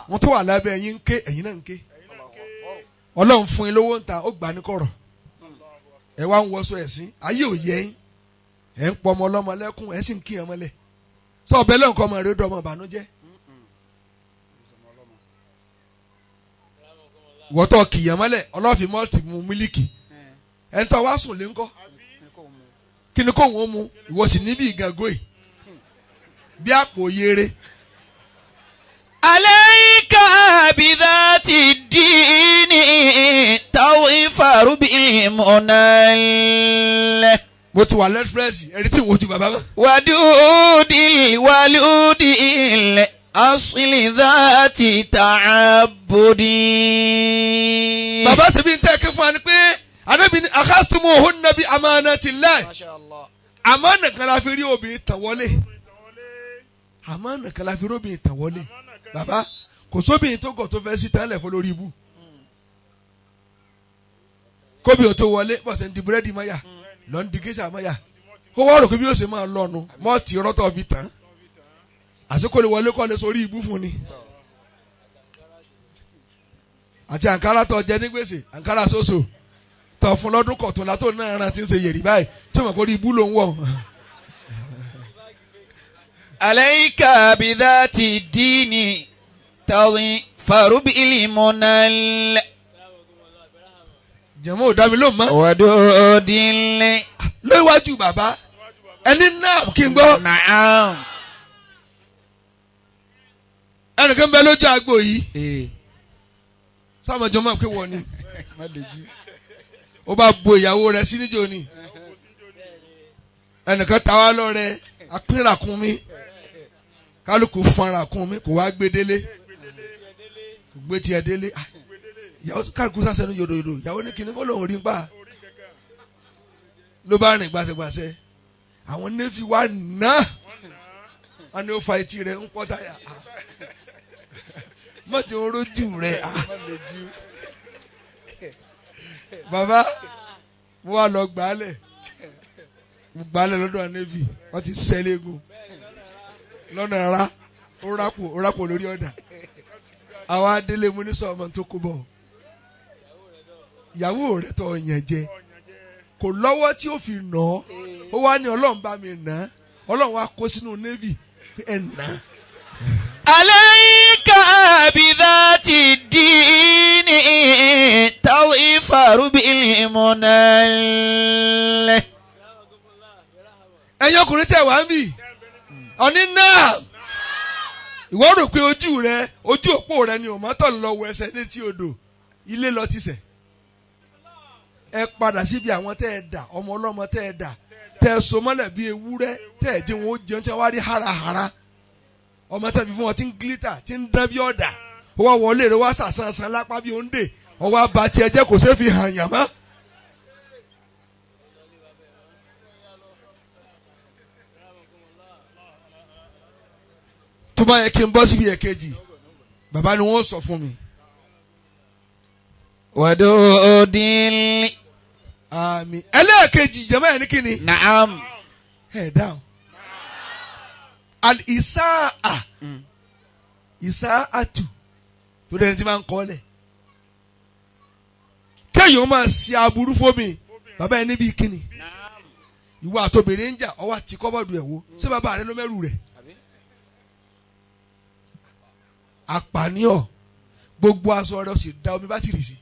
wọn tó wà lábẹ́ ẹ̀yin ń ké ẹ̀yin náà ń ké Ọlọ́run fún yín lówó ń ta ó gbà ní kọ̀rọ̀ ẹ wá ń wọṣọ ẹ̀sìn ayé ò yẹ yín ẹ̀ ń pọ̀ ọmọ ọlọ́mọ lẹ́kún ẹ̀ sì ń kí ẹ̀ mọ́lẹ̀ sọ ọbẹ̀ lọ́nkọ́ ọmọ rẹ̀ ó dọ́mọ ìbànújẹ́ wọ́tọ̀ kìyàn mọ́lẹ̀ ọlọ́fin mọ́ọ̀tì mu mílíkì ẹ̀ ń tọ́ wá sùn lé ńkọ́ kí ni kò wọ́n mu ìwọ sì níbi ìgàngó yìí bí àpò yere. alayka bidhati dini taw'ifaru bil munal. mo ti wà lẹ́fẹ̀rẹ́sì ẹ̀rí tí mo ju bàbá mọ́. waludil asli dhati ta'abbudi. bàbá ṣe bí n tẹ́ kí fún wa ni pé Ànábì ní akhastumuhunna bi amanatillah. Àmánà kan la fi rí obìnrin tàn wọlé. Àmánà kan la fi rí obìnrin tàn wọlé. Bàbá kò sóbìnrin tó gọ̀ tó fẹ́ sí tán lẹ̀ fún lórí ibú. Kóbìnrin tó wọlé bọ̀ sẹ́ ń di búrẹ́dì mọ́yà lọ́n di géṣà mọ́yà. Ó wá rò pé bí ó ṣe máa lọ́nu mọ́ọ̀tì rọ́tọ̀ fi tàn. Àsìkò lè wọlé kọ́ lè sórí ibú fún ni. Àti àǹkárá tó jẹ ní gbèsè àǹkárá sóso. Tọ̀ fún lọ́dún kọ̀tún látò náà rán tí ń ṣe yèrì báyìí tí mo kò rí ibú ló ń wọ̀. alayka bidhati dini taw'ifaru bil munal. jẹ̀mọ́ ò dá mi ló mọ́. wadudil. lóríwájú bàbá ẹni náà kí n gbọ́. na'am. ẹnìkan bẹ lójú àgbo yìí. sáwọn ọjọ́ máa ń pè wọ́n ni. ó bá bo ìyàwó rẹ̀ sí níjó ni ẹnìkan ta wá lọ́rẹ apínrakùn mi kálukú fanrakùn mi kò wá gbé délé kò gbé tiẹ̀ délé ìyàwó kálukú sásẹnu yòdòyòdò ìyàwó ní kíní kó lóun rí gbà ló bá rìn gbàṣẹgbàṣẹ àwọn nẹ́fì wá ná wọn ni ó fa etí rẹ̀ ń pọ́ táyà mọ̀tí orójú rẹ̀ bàbá mo wá lọ gbálẹ̀ mo gbálẹ̀ lọ́dọ̀ navy wọ́n ti sẹ́lẹ̀gùn lọ́nà ara ó rápò lórí ọ̀dà àwa délé mo ní sọ ọmọ tó kó bọ̀ ìyàwó rẹ̀ tó yàn jẹ kò lọ́wọ́ tí ó fi nà ọ́ ó wá ní Ọlọ́run bá mi nà á Ọlọ́run wá kó sínú navy ẹ̀ nà á. alayka bidhati dini taw'ifaru bil munal. ẹ̀yin ọkùnrin tẹ̀ wá ń bì ọ̀ní náà ìwọ rò pé ojú òpó rẹ ni òmọ́tò ń lọ wọ ẹsẹ̀ létí odò ilé lọ ti sẹ̀ ẹ padà síbi àwọn tẹ́ ẹ dà ọmọ ọlọ́mọ tẹ́ ẹ dà tẹ́ ẹ so mọ́lẹ̀ bí ewúrẹ́ tẹ́ ẹ jẹ́ wọn ó jẹun tí wọ́n wá rí harahara ọmọ tẹ́bi fún wọn tí ń gílítà tí ń dán bí ọ̀dà ó wá wọlé rẹ wá sàṣàṣàn lápá bí òǹdè ọwọ́ abatí ẹjẹ́ kò ṣeé fi hàn yàn mọ́. tó bá yẹ kí n bọ́ síbi ẹ̀kejì bàbá ni wọ́n sọ fún mi. wadudil. àmín ẹlẹ́ẹ̀kejì jẹ́mọ́ ẹ̀ ní kíni. na'am. ẹ̀ dáhùn. al-isa'a isaa'atu tó dẹni tí máa ń kọ́ lẹ̀ kéèyàn máa ṣe aburú fómi bàbá ẹni bíi kíni ìwọ àtòbìnrin ń jà ọwọ́ àti kọ́bọ̀dù ẹ̀ wo ṣé bàbá rẹ ló mẹ́rù rẹ̀ àpànìyàn gbogbo aṣọ rẹ̀ ó sì da omi bátìrì sí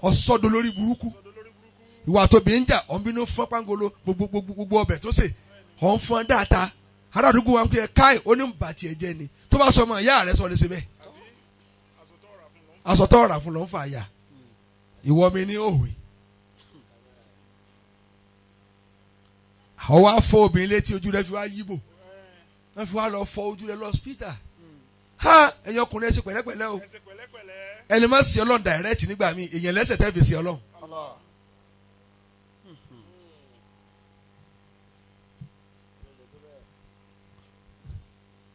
ọ̀sọ́dọ̀ lórí burúkú ìwọ àtòbìnrin ń jà ọ̀nbínú fọ́n pàngolo gbogbo ọbẹ̀ tó ṣe ọ̀n fọ́n dáadáa ará àdúgbò wa ń pè é káì oníbàtì ẹ̀jẹ̀ ni tó bá sọ ọmọ ìyá rẹ̀ sọ lè ṣe bẹ́ẹ̀ aṣọ tó rà fún ló ń fa àyà ìwọ mi ní òwe. àwọn wá fọ́ obìnrin létí ojú rẹ̀ fi wá yíbò wọ́n fi wá lọ fọ́ ojú rẹ̀ lọ hospital. ha ẹ̀yin ọkùnrin ẹ ṣe pẹ̀lẹ́pẹ̀lẹ́ o ẹni má sí ọlọ́run direct nígbà míì èèyàn lẹ́sẹ̀ tẹ́ fi sí ọlọ́run.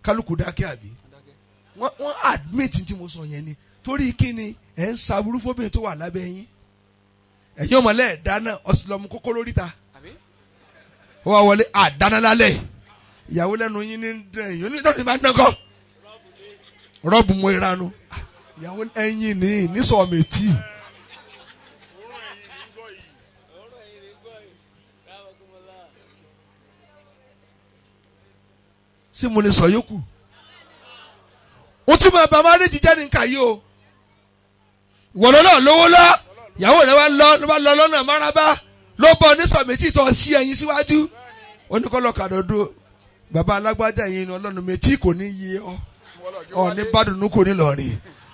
kálukú dákẹ́ àbí wọ́n admit tí mo sọ yẹn ni torí kí ni ẹ̀ ń saburú fóbìnrin tó wà lábẹ́ yín ẹ̀yin ọmọlẹ́ ẹ̀dáná ọ̀sùlọ́mù kókó lórí ta ó wá wọlé àdáná lálẹ́ ìyàwó lẹ́nu yín ní dẹ̀ yín ní dọ́ọ̀nì máa ń dẹ́kọ̀ rọ́ọ̀bù mọ ìranu ìyàwó ẹ̀yin ní nísọ̀ọ̀mẹ̀tì. ṣé mo lè sọ yòókù ó tún máa bá márèjì jáde nǹka yìí o ìwọ lọ́nà lówó lọ ìyàwó rẹ wá lọ lọ́nà márabá ló bọ nísọ̀ọ̀mẹ̀tì tó sí ẹyin síwájú oníkọ́lọ́ kàdọ́dọ́ bàbá alágbájá yìí ni ọlọ́run mẹ́tì kò ní yé ọ ní bàdùnú kò ní lọ́ọ̀rìn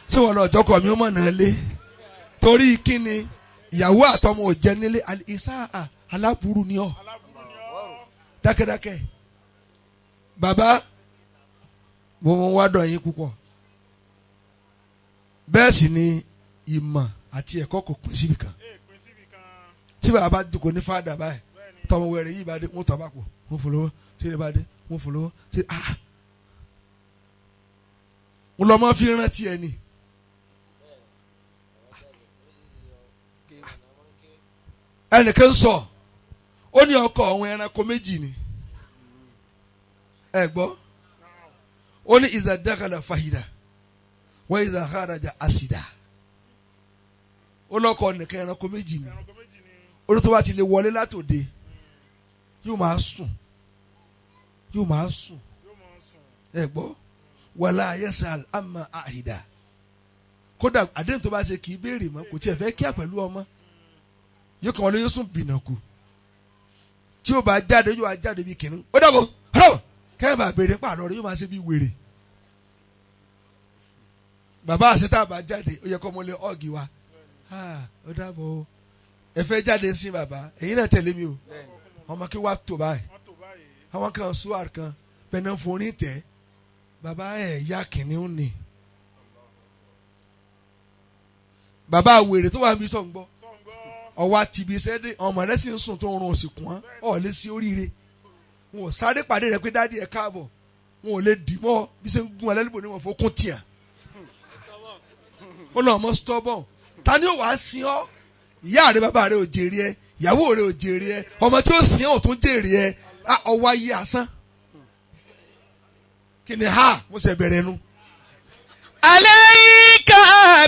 tí wọ́n lọ ọjọ́ kọ̀ mí ó mọ̀ náà lé torí kíni ìyàwó àtọmọ ò jẹ nílé ìsá aláburú ni ọ dákẹ́dákẹ́ bàbá mo wá dọ̀ yín púpọ̀ bẹ́ẹ̀ sì ni ìmọ̀ àti ẹ̀kọ́ kò pín síbi kan tí bàbá dùkọ̀ ní fàdà báyìí tọmọ wẹ̀rẹ̀ yìí bá dé wọ́n tọ́ bá pọ̀ wọ́n fò lówó tí ilé bá dé wọ́n fò lówó tí wọ́n lọ́ mọ́ fi rántí ẹni. ẹnìkan sọ ó ní ọkọ ọ̀hún ẹranko méjì ni ẹ gbọ́ ó ní ìzà dákàlà fàhídà wọ́n ìzà kharaja àsìdá ó lọ́kọ nìkan ẹranko méjì ni ó ní tó bá ti lè wọlé látòde yóò máa sùn ẹ gbọ́ wàlá yẹsàl àmà àhìdá kódà àdéhùn tó bá ṣe kì í béèrè mọ́ kò tiẹ̀ fẹ́ kíá pẹ̀lú ọmọ yóò kàn wọlé yóò sùn bìnàkù tí ó bá jáde yóò wá jáde bí kìnnìún ó dàbọ̀ kẹ́hìn bá béèrè pààrọ̀ rẹ̀ yóò máa ṣe bí wèrè bàbá àṣetá bá jáde ó yẹ kó mo lè ọ́ọ̀gì wa ó dàbọ̀ ẹ fẹ́ jáde sí bàbá ẹ̀yin náà tẹ̀lé mi o ọmọ kí wàá tó báyìí àwọn kan suwar kan pẹ̀lú forí tẹ̀ bàbá ẹ̀ ya kìnìún ni bàbá wèrè tó wà níbi tó ń gbọ́ ọwọ́ àtìbí sẹ́dẹ̀ ọmọ rẹ̀ sì ń sùn tó ń rún òsì kún ọ́ lé sí oríire wọn ò sáré pàdé rẹ̀ pé dáàdi ẹ̀ káàbọ̀ wọn ò lè dì mọ́ bí ṣe ń gún ẹlẹ́lẹ́bò ní wọn fò kún tìyà ó lọ ọmọ stubborn ta ni ó wàá sin ọ́ ìyá rẹ̀ bàbá rẹ̀ ò jèrè ẹ ìyàwó rẹ̀ ò jèrè ẹ ọmọ tí ó sin ọ́ ò tún jèrè ẹ ọwọ́ ayé asán kí ni mo ṣe bẹ̀rẹ̀ nu. alayka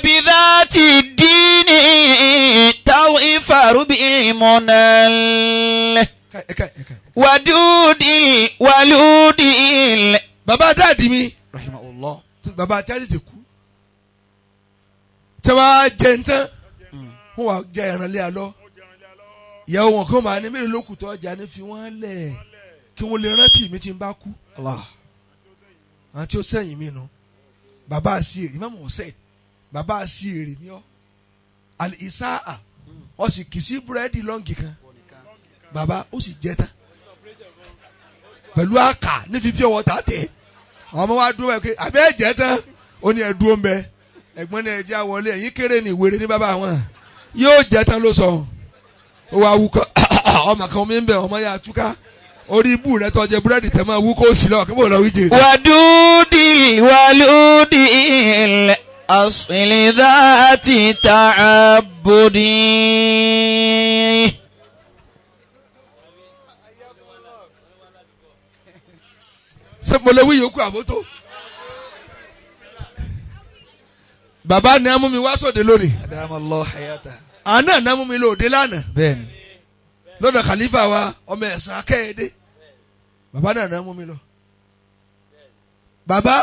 bidhati dini tawifaru bil munal waludil. bàbá dáàdi mi rahimahullah bàbá àti ti kú tí wàá jẹ ntán wọn wà jẹ ẹran lé alọ ìyàwó wọn kàn máa ní mélòó ló kù tó ọjà ní fi wọn lẹ kí wọn lè rántí mi tí n bá kú àwọn tí ó sẹ́yìn mi nù bàbá àṣìírí Imam Hussein bàbá àṣìírí ni ọ al-Isaa ọ sì kì í sí búrẹ́dì lọ́ǹgì kan bàbá ó sì jẹ tán pẹ̀lú àkà ní fífi ọwọ́ tà tẹ̀ àwọn ọmọ wa dúró báyìí pé àbẹ́ ẹ̀jẹ̀ tán ó ní ẹ̀dúró ń bẹ ẹ̀gbọ́n ní ẹ̀jẹ̀ àwọlé ẹ̀yìn kéré ní ìwéré ní bàbá wọn yóò jẹ tán ló sọ ó wá wúkọ ọmọ kan mi ń bẹ ọmọ yà túká orí ibú rẹ tọjẹ búrẹ́dì tẹ máa wú kó sí lọ kí bò lọ wí jèrè. waludil asli dhati ta'abbudi. ṣé mo lè wí yòókù àbótó. bàbá ní amú mi wá sóde lónìí. adamallahu hayata. àná ní amú mi lóde lánàá. bẹ́ẹ̀ni. lọ́dọ̀ khalifa wa ọmọ ẹ̀sán akẹ́yẹdé bàbá náà ní amú mi lọ. bàbá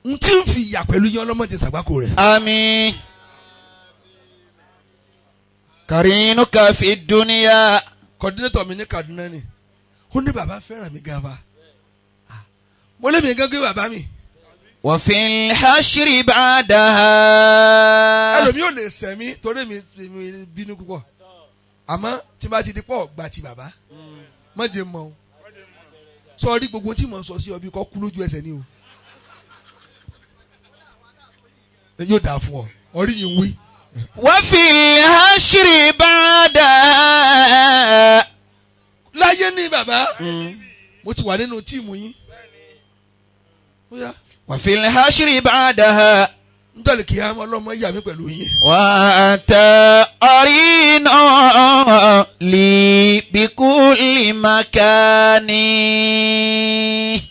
n tí ń fi ìyà pẹ̀lú yín ọlọ́mọdé sàgbákò rẹ̀. àmín. karinuka fi dunya. kọ́dínétọ̀ mi ní Kaduna ni ó ní bàbá fẹ́ràn mi gan fa mo lé mi gángan bàbá mi. وفي الحشر بعدها ẹlòmíì ò lè sẹ̀mí torí mi bínú púpọ̀ àmọ́ tí bá ti di pọ̀ gba ti bàbá má jẹ́ mọ́ o sọ rí gbogbo tí mo sọ sí ọ bí kò kú lójú ẹsẹ̀ ni o yóò dáa fún ọ orí yìí ń wí. وفي الحشر بعدها láyé ní bàbá mo ti wà nínú tíìmù yín bóyá وفي الحشر بعدها nítorí kìí àmọ́ ọlọ́mọ yà mí pẹ̀lú yín. وأنت أرين لي بكل مكان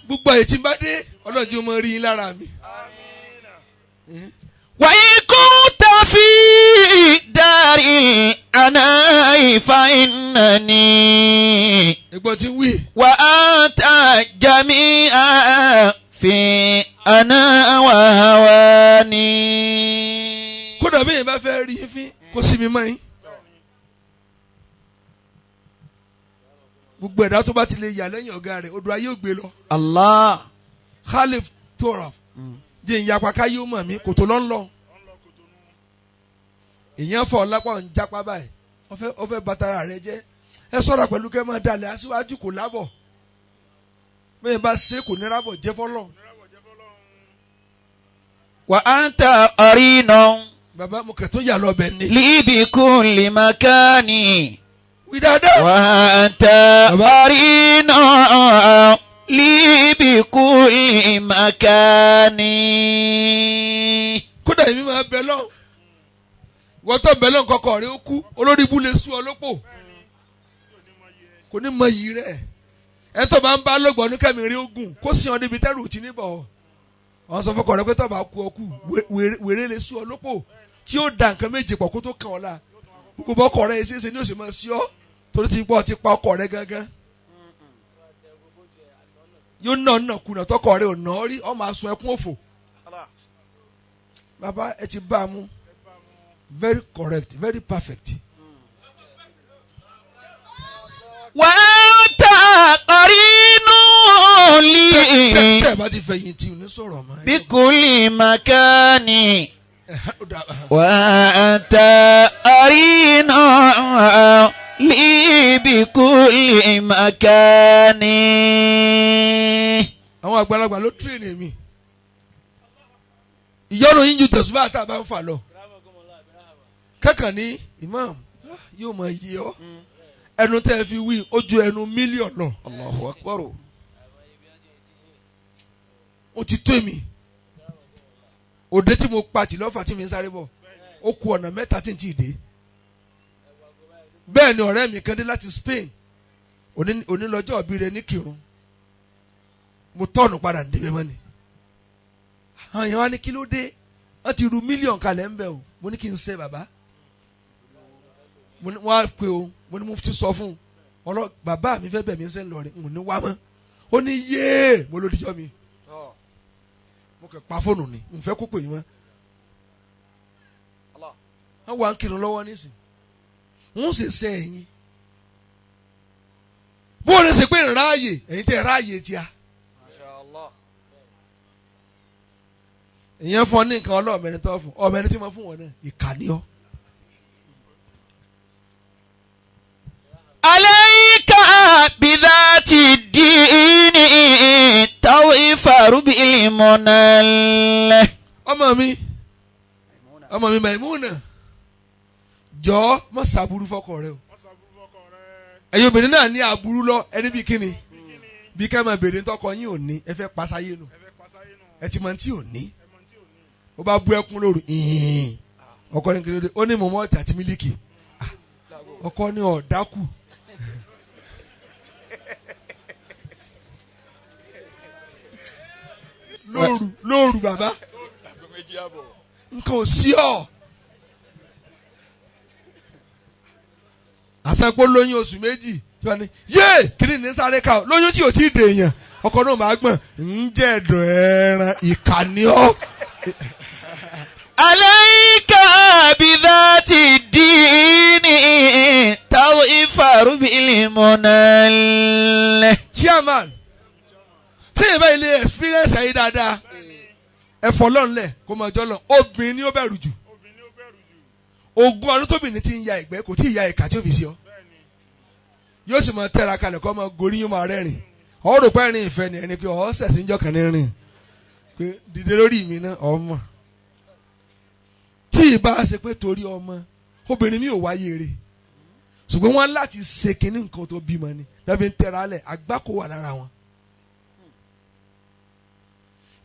gbogbo àyè tí n bá dé ọlọ́run jẹ́ ọmọ rí yín lára mi. وإن كنت في دار العناء فإنني ẹ̀gbọ́n tí ń wí. وأنت جميعا في أنا وهواني. kódà bí yẹn bá fẹ́ rí yín fín kó sí mi mọ́ yín. gbogbo ẹ̀dá tó bá ti lè yà lẹ́yìn ọ̀gá rẹ̀ odò ayé ò gbé lọ. الله. Khalif Toraf jẹ́ ìyapa káyé ó mọ̀ mí kò tó lọ́nlọ́. èèyàn fọ ọlápá ń jápá báyìí ó fẹ́ bàtàrà rẹ jẹ́ ẹ sọ̀rọ̀ pẹ̀lú kẹ́ máa dalẹ̀ aṣíwájú kò lábọ̀ bẹ́ẹ̀ bá ṣe kò ní rábọ̀ jẹ́ fọ́lọ́. وأنت أرين bàbá mo kẹ̀ tó yà lọ bẹ̀ ni. لي بكل مكان wí dáadáa. وأنت أرين لي بكل مكان. kódà èmi máa bẹ lọ wọ́n tó bẹ lọ kọkọ rẹ ó kú olórí ibú lè sú ọ lópò kò ní mọ iyì rẹ ẹ tó bá ń bá lọ́gbọ̀n ní kẹ́mi rí ogun kó sì hàn níbi tẹ́rù tí níbọ̀ wọ́n sọ fọkọ rẹ pé tó bá kú ọ kú wèrè lè sú ọ lópò tí ó da nǹkan méje pọ̀ kó tó kàn ọ́ la gbogbo ọkọ rẹ ṣeéṣe ní òṣèlú sí ọ torí ti gbọ́ ti pa ọkọ rẹ gangan yóò nà kùnà tọkọ rẹ ò nà ọ rí ọ máa sun ẹkún òfò bàbá ẹ ti bá a mú very correct very perfect. وأنت قرين لي tẹ́ ẹ bá ti fẹ̀yìn tì ní sọ̀rọ̀ mọ́. بكل مكان وأنت قرين لي بكل مكان. àwọn àgbàlagbà ló tírèèni mi ìyọ́nù yín ju tẹ̀sùbá tá a bá ń fà lọ kẹ́kàn ní imam yóò mọ iye ọ ẹnu tẹ́ ẹ fi wí ó ju ẹnu mílíọ̀nù lọ. Allahu Akbar. ó ti tó èmi òde tí mo pa tìlọ́fà tí mi ń sáré bọ̀ ó ku ọ̀nà mẹ́ta tí n ti dé bẹ́ẹ̀ ni ọ̀rẹ́ mi kan dé láti Spain onílọ́jọ́ òbí rẹ̀ ní Kírun mo tọ́ọ̀nù padà ń débẹ̀ mọ́ ni àwọn èèyàn wá ní kí ló dé wọ́n ti ru mílíọ̀nù kalẹ̀ ń bẹ̀ o mo ní kí n ṣe bàbá mo ní wọ́n á pe o mo ní mo ti sọ fún un bàbá mi fẹ́ bẹ̀ mí ń sẹ́ ń lọ rẹ̀ n ò ní wá mọ́ ó ní yéé mo ló dijọ́ mi mo kàn pa fóònù ni n fẹ́ kó pè yín mọ́ wọ́n wá ń Kírun lọ́wọ́ nísìn wọ́n sì ṣe ẹ̀yìn bó o lè ṣe pé ráàyè ẹ̀yin tẹ́ ráàyè tíá ìyẹn fún ọ ní nǹkan ọlọ́ọ̀mẹ́ni tó fún ọmọẹni tí mo fún wọn náà ìkànnì ọ. عليك بذات الدين توفر بالمنال. ọmọ mi Maimuna jọ̀ọ́ má ṣàbúrú fọ́kọ rẹ o ẹ̀yin obìnrin náà ní àbúrú lọ ẹni bí kíni bí ká máa bèrè ntọ́kọ yín ò ní ẹ fẹ́ pasáyé nù ẹ ti mọ tí ò ní ó bá bú ẹkún lóru ọkọ ní kílódé ó ní mọ̀mọ́ ọ̀tí àti mílíkì ọkọ ní ọ̀dákù lóru bàbá nǹkan ò sí ọ àṣàpọ̀ lóyún oṣù méjì yé kí ni sáré ká lóyún tí ò tí ì dèèyàn ọkọ náà máa gbọ̀n ń jẹ́ ẹ̀dọ̀ ẹran ìkànnì ọ́. عليك بذات الدين توفر بالمنال. chairman tí yẹn bá ilé experience ayé dáadáa ẹ̀fọ́ lọ́nlẹ̀ kó máa jọ́ lọ obìnrin ni ó bẹ̀rù jù ogún ọdún tóbìnrin ti ń ya ìgbẹ́ kò tí ì ya ìka tí ó fi sí ọ yóò sì máa tẹ́ra kalẹ̀ kó máa gorí yóò máa rẹ́rìn ọ̀ rò pé ẹ̀rín ìfẹ́ ni ẹni pé ọ̀ sẹ̀sìn jọ kàn ní rìn pé dìde lórí mi náà ọmọ tí ì bá ṣe pé torí ọmọ obìnrin mi ò wáyé rè ṣùgbọ́n wọ́n láti ṣe kínní nǹkan tó bímọ ni lọ́ọ́ fi ń tẹ́ra lẹ̀ àgbákò wà lára wọn.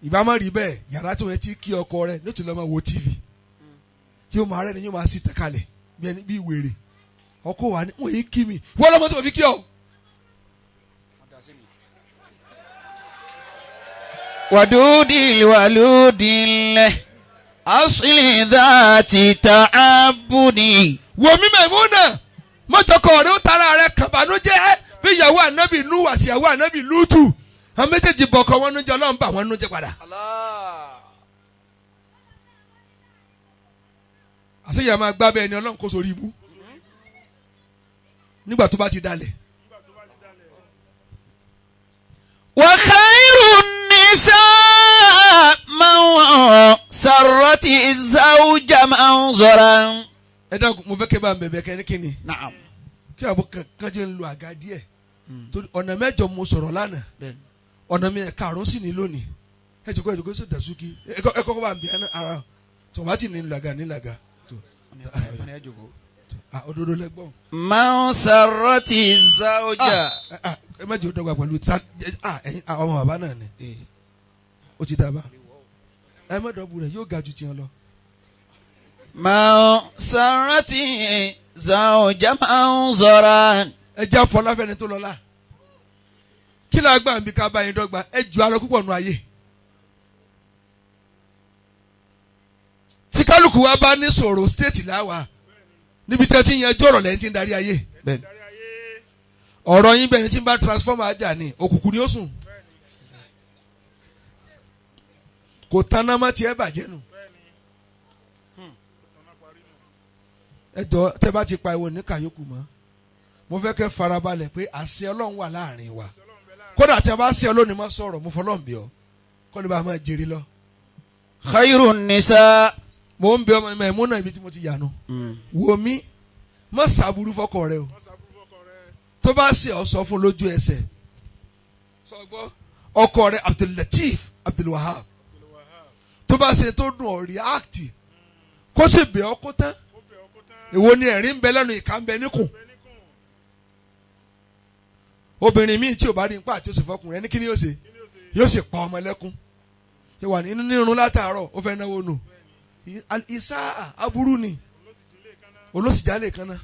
ìbámu rí bẹ́ẹ̀ yàrá tó yẹ tí kí ọkọ rẹ̀ ní òtún lọ́ máa wo TV yóò máa rẹ́ni yóò máa sì tẹ̀kalẹ̀ bí wèrè ọkọ wa ni wọ́n yìí kí mi wọ́n lọ́mọ tó fi kí ọ. ودود الولود أصل ذات تعبني. wò mí Maimuna mọ́tòkọ̀ rẹ̀ ó tara rẹ̀ kàbánújẹ́ bí ìyàwó ànábì Nuhu àti ìyàwó ànábì Lútù àwọn méjèèjì bọ̀kọ̀ wọn nújẹ́ Ọlọ́run bá wọn nújẹ́ padà. àṣeyà máa gbá bẹ́ẹ̀ ni Ọlọ́run kó sórí ibú nígbà tó bá ti dalẹ̀. وخير النساء من سرت الزوج منظرا. ẹ dákun mo fẹ́ kẹ́ bá ń bẹ̀bẹ̀ kẹ́nikẹ́ni. Naam. kí àbọ̀ kankan jẹ́ ń lo àga díẹ̀ torí ọ̀nà mẹ́jọ mo sọ̀rọ̀ lánàá ọ̀nà mi karùn-ún sì ní lónìí ẹ jòkó sọ dàsúkì ẹ kọ́kọ́ bá ń bẹ̀ ẹ́ ara tòmátì ní làgà ní làgà òdodo lẹ́gbọ̀n. من سرت الزوج. ẹ má jẹ́ ó dọ́gba pẹ̀lú ọmọ bàbá náà ni ó ti dábàá ẹ má dọ́gbu rẹ̀ yóò ga ju tiẹ̀ lọ. من سرت الزوج منظرا. ẹ jẹ́ àfọláfẹ́ni tó lọ́la kí ló agbá mi ká bá yín dọ́gba ẹ ju alọ púpọ̀ nù ayé. tí kálukú wa bá ní sọ̀rọ̀ stéètì láwa níbi tí ẹ ti ń yanjú ọ̀rọ̀ lẹ́yìn tí ń darí ayé ọ̀rọ̀ yín bẹ́ẹ̀ ni tí ń bá transformer ajá ni òkùnkùn ni ó sùn kò tanná má tiẹ̀ bàjẹ́ nù. ẹ jọ tẹ bá ti pa ìwọ ní kàyókù mọ́ mo fẹ́ kẹ́ farabalẹ̀ pé àṣẹ Ọlọ́run wà láàrin wa kódà tí a bá ṣe Ọlọ́run má sọ̀rọ̀ mo fọlọ́run bí ọ kọ́ ló bá máa jèrè lọ. خير النساء. mo ń bẹ ọmọ Maimuna ibi tí mo ti yànú wò mí má ṣàbùrú fọ́kọ rẹ o tó bá ṣe ọ sọ fún lójú ẹsẹ̀ ọkọ rẹ Abdul-Lateef Abdul-Wahab tó bá ṣe tó dùn ọ react kó sì bẹ̀ ọ́ kó tán èwo ni ẹ̀rí ń bẹ lẹ́nu ìka ń bẹ níkùn obìnrin míì tí ò bá rí nípa àti oṣù fọkùnrin ẹni kí ni yóò ṣe yóò sì pa ọmọ ẹlẹ́kún ṣe wà nínú nírun látàárọ̀ ó fẹ́ náwó nù ìsá aburú ni olóṣìjálè kan náà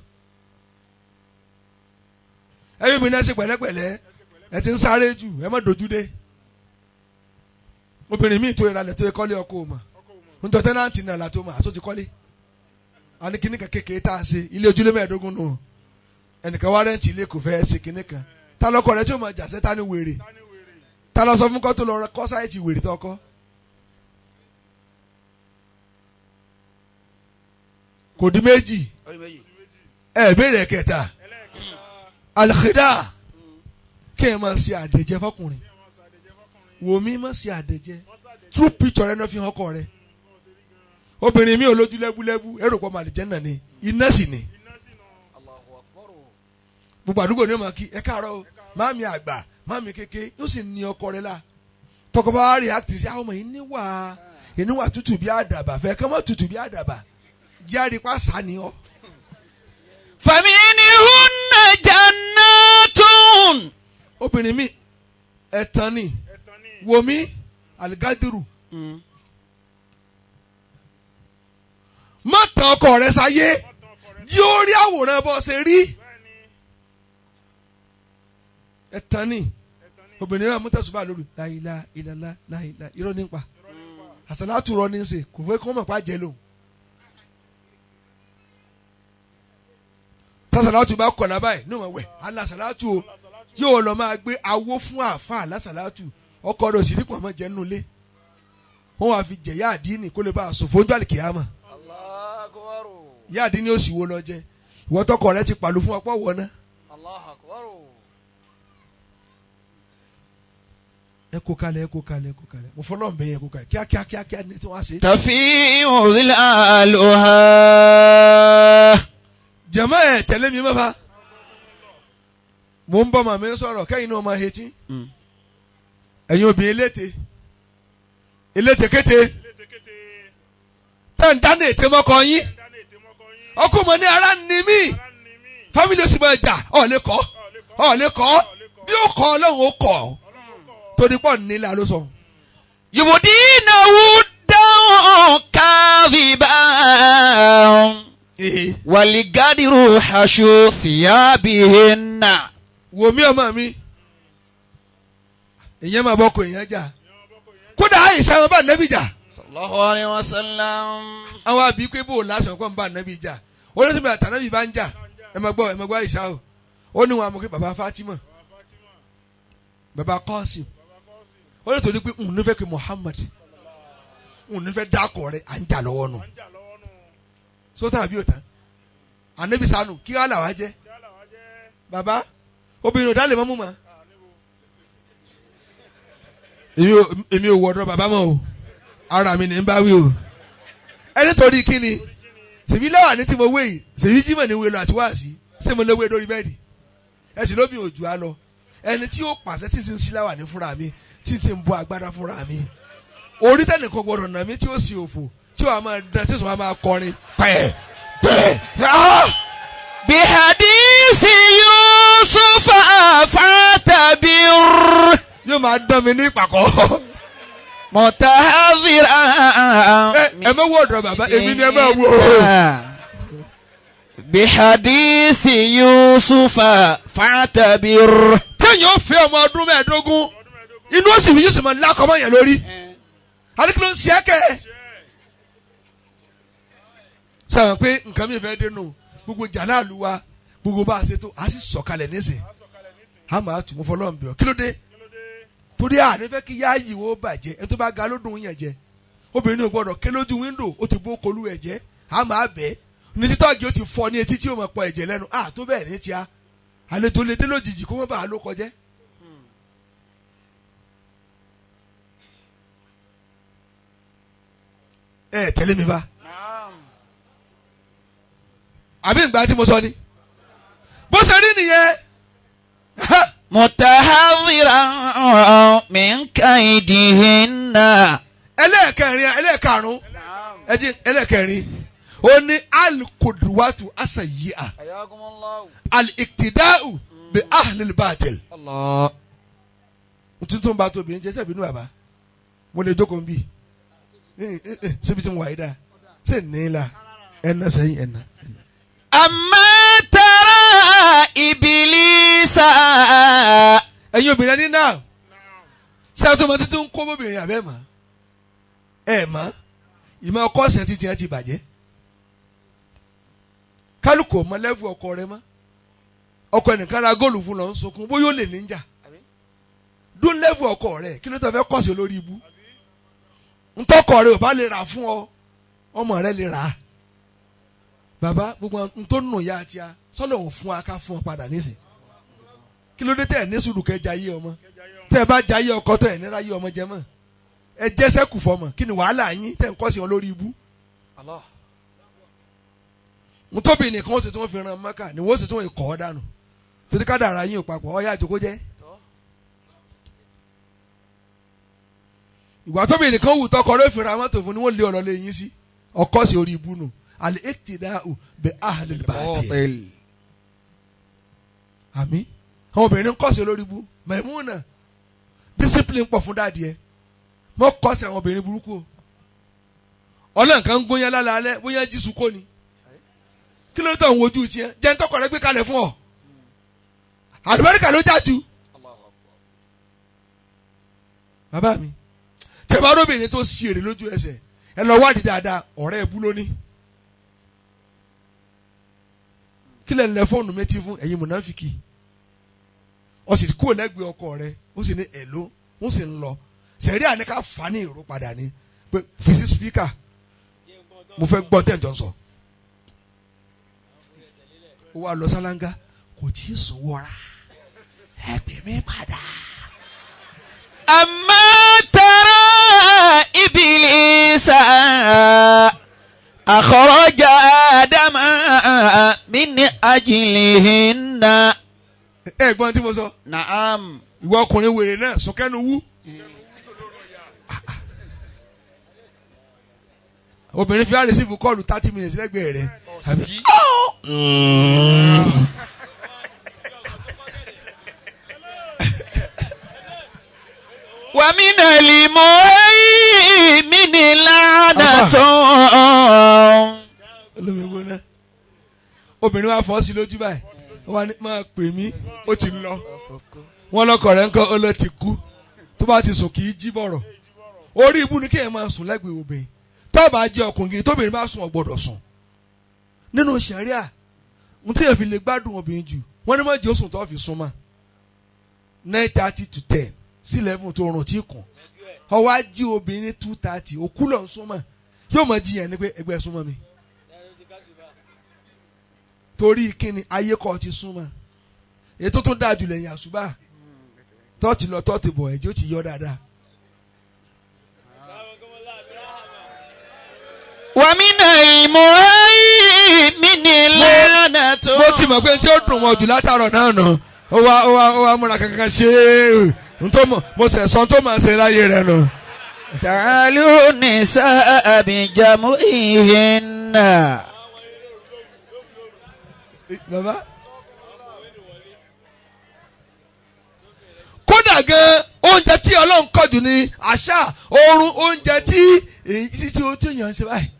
ẹbí mi náà ṣe pẹ̀lẹ́pẹ̀lẹ́ ẹ ti ń sáré jù ẹ má dojú dé obìnrin míì tó ìralẹ̀ tó yẹ kọ́lé ọkọ ò mà ń tọ́ tẹ́nàntì náà látó mà àsó ti kọ́lé àní kíní kan kékeré tá a ṣe ilé ojúlé 15 nù ẹnìkan wá rẹ́ǹtì ilé kò fẹ́ ṣe kíní kan ta lọkọ rẹ tí ó máa jà sẹ́ ta ni wèrè ta lọ sọ fún kọ́ tó lọ kọ́ sáyẹ̀tì wèrè tó kọ́ kò di méjì ẹ béèrè kẹta alìkìdá kí ẹ máa ṣe àdèjẹ fọkùnrin wò mí máa ṣe àdèjẹ true picture rẹ náà fi hàn ọkọ rẹ obìnrin mi ò lójú lẹ́búlẹ́bú ẹ̀rọ pọ̀ màlìjẹ́ náà ni iná sì ni gbogbo àdúgbò ní ọmọ kí ẹ káàárọ̀ o máàmì àgbà máàmì kéke yóò sì ní ọkọ rẹ la tọkọ bá react sí àwọn ọmọ yìí níwà tútù bí àdàbà fẹ́ kọ́ mọ́ tútù bí àdàbà jáde pa sani ọ. فمنهن جنات. obìnrin mi ẹ̀tàn ni wò mí aligadiru má tàn ọkọ rẹ sáyé yóò rí àwòrán bó ṣe rí ẹ̀tàn ni obìnrin náà mú tẹ̀sùbà lórí láìla ìlàlá láìla irọ́ nípa àṣàlátù rọ ní í ṣe kò fẹ́ kó mọ̀ pa jẹ́ lòun. tásàlátù bá kọ̀ lábàáyé ní òun wẹ̀ alásàlátù o yóò lọ máa gbé awó fún àáfàá alásàlátù ọkọ rẹ̀ òsì dípò àmọ́ jẹ́ nínú ilé wọ́n wàá fi jẹ̀ yá àdínì kó lè bá a sòfò ojú àlìkìyàmà yá àdínì ó sì wo lọ jẹ ìwọ tọkọ rẹ ti pàlù fún ọ̀pọ̀ wọ náà. ẹ kó kalẹ̀ mo fọlọ́ mbẹ́ yẹn kó kalẹ̀ kíákíá ní tí wọ́n á ṣe. تفيء ظلالها. jẹ̀mọ́ ẹ̀ tẹ̀lé mi mọ́fà mo ń bọ́ màmí sọ̀rọ̀ kẹ́yìn náà máa hetí ẹ̀yin obìnrin eléte kété tẹ̀ ń dáná ètè mọ́kọ yín ọkọ mọ̀ ní ara ní mí fámìlì oṣù mọ̀ ẹja ọ̀lẹ́kọ̀ bí ó kọ́ ọlọ́run ó kọ̀ torí pọ̀ nílẹ̀ ló sọ. يبدين ودا كاذبا والقدر حشو ثيابهن. wò mí ọmọ mi ìyẹn máa bọ́kọ ìyẹn jà kódà àyíṣà wọn bá nẹ́bí jà. sallallahu alayhi wa sallam. àwọn àbí pé bò lásán kọ́ ń bá nẹ́bí jà olóṣèlú àtànẹ́bí bá ń jà ẹ máa gbọ́ àyíṣà o ó ní wọn àmọ́ pé bàbá Fatima bàbá Qasim ó lè torí pé n ní fẹ́ kí Muhammad n ní fẹ́ dákọ̀ rẹ̀ à ń jà lọ́wọ́ nù sótà àbí òtán ànẹ́bí sanu kí wàá là wá jẹ́ bàbá obìnrin ò dá lè mọ́ mú ma èmi ò wọ̀dọ̀ bàbá mọ́ o ara mi ní n bá wí o ẹni torí kí ni sèmi lẹ́wà ní tí mo wé yìí sèmi jí mọ̀ ní wélo àti wáàsí ṣé mo lè wé lórí bẹ́ẹ̀dì ẹ̀sìn lóbi òjò á lọ ẹni tí ó pàṣẹ tí ń sí láwà ní fúnra mi tí ń bọ́ agbádá fúnra mi orí tẹ́nìkan gbọ́dọ̀ nà mí tí ó sì òfò tí ó wà máa dán tí ó wà máa kọrin pẹ́ẹ́. بحديث يوسف فاعتبر. yóò máa dán mi ní ìpàkọ́. متحذرا. ẹ mọ wọ ọ̀dọ̀ bàbá èmi ni ẹ máa wò. بحديث يوسف فاعتبر. téèyàn fẹ́ ọmọ ọdún mẹ́ẹ̀ẹ́dógún inú òsì mi yóò sì máa lákọ̀ọ́mọ́ yẹn lórí. àdìkúlò ń ṣe é kẹ́. sọ pé nǹkan mi fẹ́ dénú gbogbo jàláàlú wa gbogbo bá a ṣe tó a sì sọ̀kalẹ̀ nísìn a máa tún mú fọlọ́n bí ọ kí ló dé torí à ní fẹ́ kí yá yìí wọ́n bàjẹ́ ẹ tó bá ga lódùn yẹn jẹ obìnrin ò gbọdọ̀ ké lójú wíńdò ó ti bó kolú ẹ̀ jẹ́ a máa bẹ́ ní títọ́jú ó ti fọ ní etí tí ó máa pọ ẹ̀jẹ̀ lẹ́nu à tó bẹ́ẹ̀ ní tíá àlejò lè dé lójijì kó wọ́n bá a ló kọjẹ́. ẹ tẹ̀lé mi bá àbí ìgbà tí mo sọ ni bó ṣe rí nìyẹn. متحذرا من كيدهن. ẹlẹ́ẹ̀karùn-ún ẹlẹ́ẹ̀kẹrin ó ní al-qudwatu as-sayyi'a al-iqtida'u bi ahli al-batil. tuntun bá tóbi ń jẹ́ sẹ́bi inú bàbá mo lè jókòó bí síbi tí mo wà yí dáa ṣe ní la ẹ̀nà sẹ́yìn ẹ̀nà. أما ترى إبليس. ẹ̀yin obìnrin ẹni náà ṣé àtúmọ̀ títí ń kó bóbìnrin àbẹ́ mọ́ ẹ̀ mọ́ ìmọ̀ ọkọ ọ̀sẹ̀ ti tiẹ̀ ti bàjẹ́ kálukú ọmọ lẹ́fù ọkọ rẹ mọ́ ọkọ ẹnìkan ra góòlù fún lọ ń sunkún bóyá ó lè níjà dún lẹ́fù ọkọ rẹ kí ló tó fẹ́ kọ̀ọ̀sẹ̀ lórí ibú ntọ́kọ rẹ ò bá lè rà fún ọ ọmọ rẹ lè rà á. bàbá gbogbo ntọ́ nù ya àti a sọ́lọ̀ òun fún wa ká fún ọ padà nísìn kí ló dé tẹ̀ ní sùúrù kẹ́ jayé ọmọ tẹ́ ẹ bá jayé ọkọ tẹ̀ ẹ̀ níra yé ọmọ jẹ mọ́ ẹ jẹ́sẹ́ kù fọmọ kí ni wàhálà yín tẹ̀ ń kọ́ sí wọn lórí ibú. ntóbi nìkan ó sì tún fi ran mọ́kà ni wọ́n sì tún kọ́ ọ dànù torí ká dàrá yín ò papọ̀ ọ yá àjòkó jẹ́. ìgbà tóbi nìkan wù tọkọ ló fi ra mọ́tò fún ni wọ́n lé ọ̀rọ̀ lé yín sí ọkọ sí orí ibú nù. al-iqtida'u bi ahli al-batil. àmín àwọn obìnrin kọ́sẹ̀ lórí ibú Maimuna discipline pọ̀ fún dáàdì ẹ mọ́ kọ́sẹ̀ àwọn obìnrin burúkú o ọlọ́run kan ń gbóyán lálẹ́ bóyá jísù kò ní kí ló dé tó ń wojú tiẹ̀ jẹ́ ń tọkọ rẹ gbé kalẹ̀ fún ọ àlùbáríkà ló jáde. bàbá mi tẹ bá róbìnrin tó ṣe èrè lójú ẹsẹ̀ ẹ lọ wádìí dáadáa ọ̀rẹ́ ẹbú lónìí kí lẹ ń lẹ fóònù méjì fún ẹ̀yin mùnáfìkì ó sì kúrò lẹ́gbẹ̀ẹ́ ọkọ rẹ ó sì ní ẹ̀ló ó sì ń lọ sẹ̀rí àníká fà ní ìró padà ní pé fi sí spíkà mo fẹ́ gbọ́ tẹ̀ jọ sọ ó wá lọ sálángá kò tí ì sùn wọra ẹ pè mí padà. أخرج آدم من أجلهن. ẹ̀gbọ́n tí mo sọ. نعم. ìwọ ọkùnrin wèrè náà sùnkẹ́nu wú. obìnrin fi àrèsífù kọ́ọ̀lù 30 minutes lẹ́gbẹ̀ẹ́ rẹ̀. ومن المؤمن لعنة. olómi gbóná obìnrin wa fọ́ sí lójú báyìí wọ́n ní máa pè mí ó ti lọ wọ́n lọ́kọ̀ rẹ̀ ńkọ́ ó lọ ti kú tó bá ti sùn kì í jí bọ̀rọ̀ orí ibú ni kéèyàn máa sùn lẹ́gbẹ̀ẹ́ obìnrin tó bá jẹ́ ọkùnrin tóbìnrin bá sùn ò gbọ́dọ̀ sùn nínú ṣẹ̀ríà n tí yẹn fi lè gbádùn obìnrin jù wọ́n ní má jẹ́ oṣù tó fi sún mọ́ 9:30 to 10 sí 11 tó rùn tí kùn ọwọ́ á jí obìnrin 2:30 òkú lọ sún mọ́ yóò mọ̀ jiyàn ní pé ẹgbẹ́ súnmọ́ mi torí kíni ayé kọ́ ti súnmọ́ ètò tó dáa jù lẹ́yìn àṣùbà tọ́ọ̀tì lọ tọ́ọ̀tì bọ̀ ẹ̀jẹ̀ ó ti yọ dáadáa. ومن المؤمن لعنة. mo ti mọ̀ pé tí ó dùn mọ́ jù látàrọ̀ náà nà ó wá múra kankan ṣe é mo sẹ̀sán tó máa ṣe láyé rẹ̀ nà. تعالوا النساء بجمعهن. bàbá kódà gan oúnjẹ tí ọlọ́run kọ̀jù ní àṣà oorun oúnjẹ tí ó tó yàn ṣe báyìí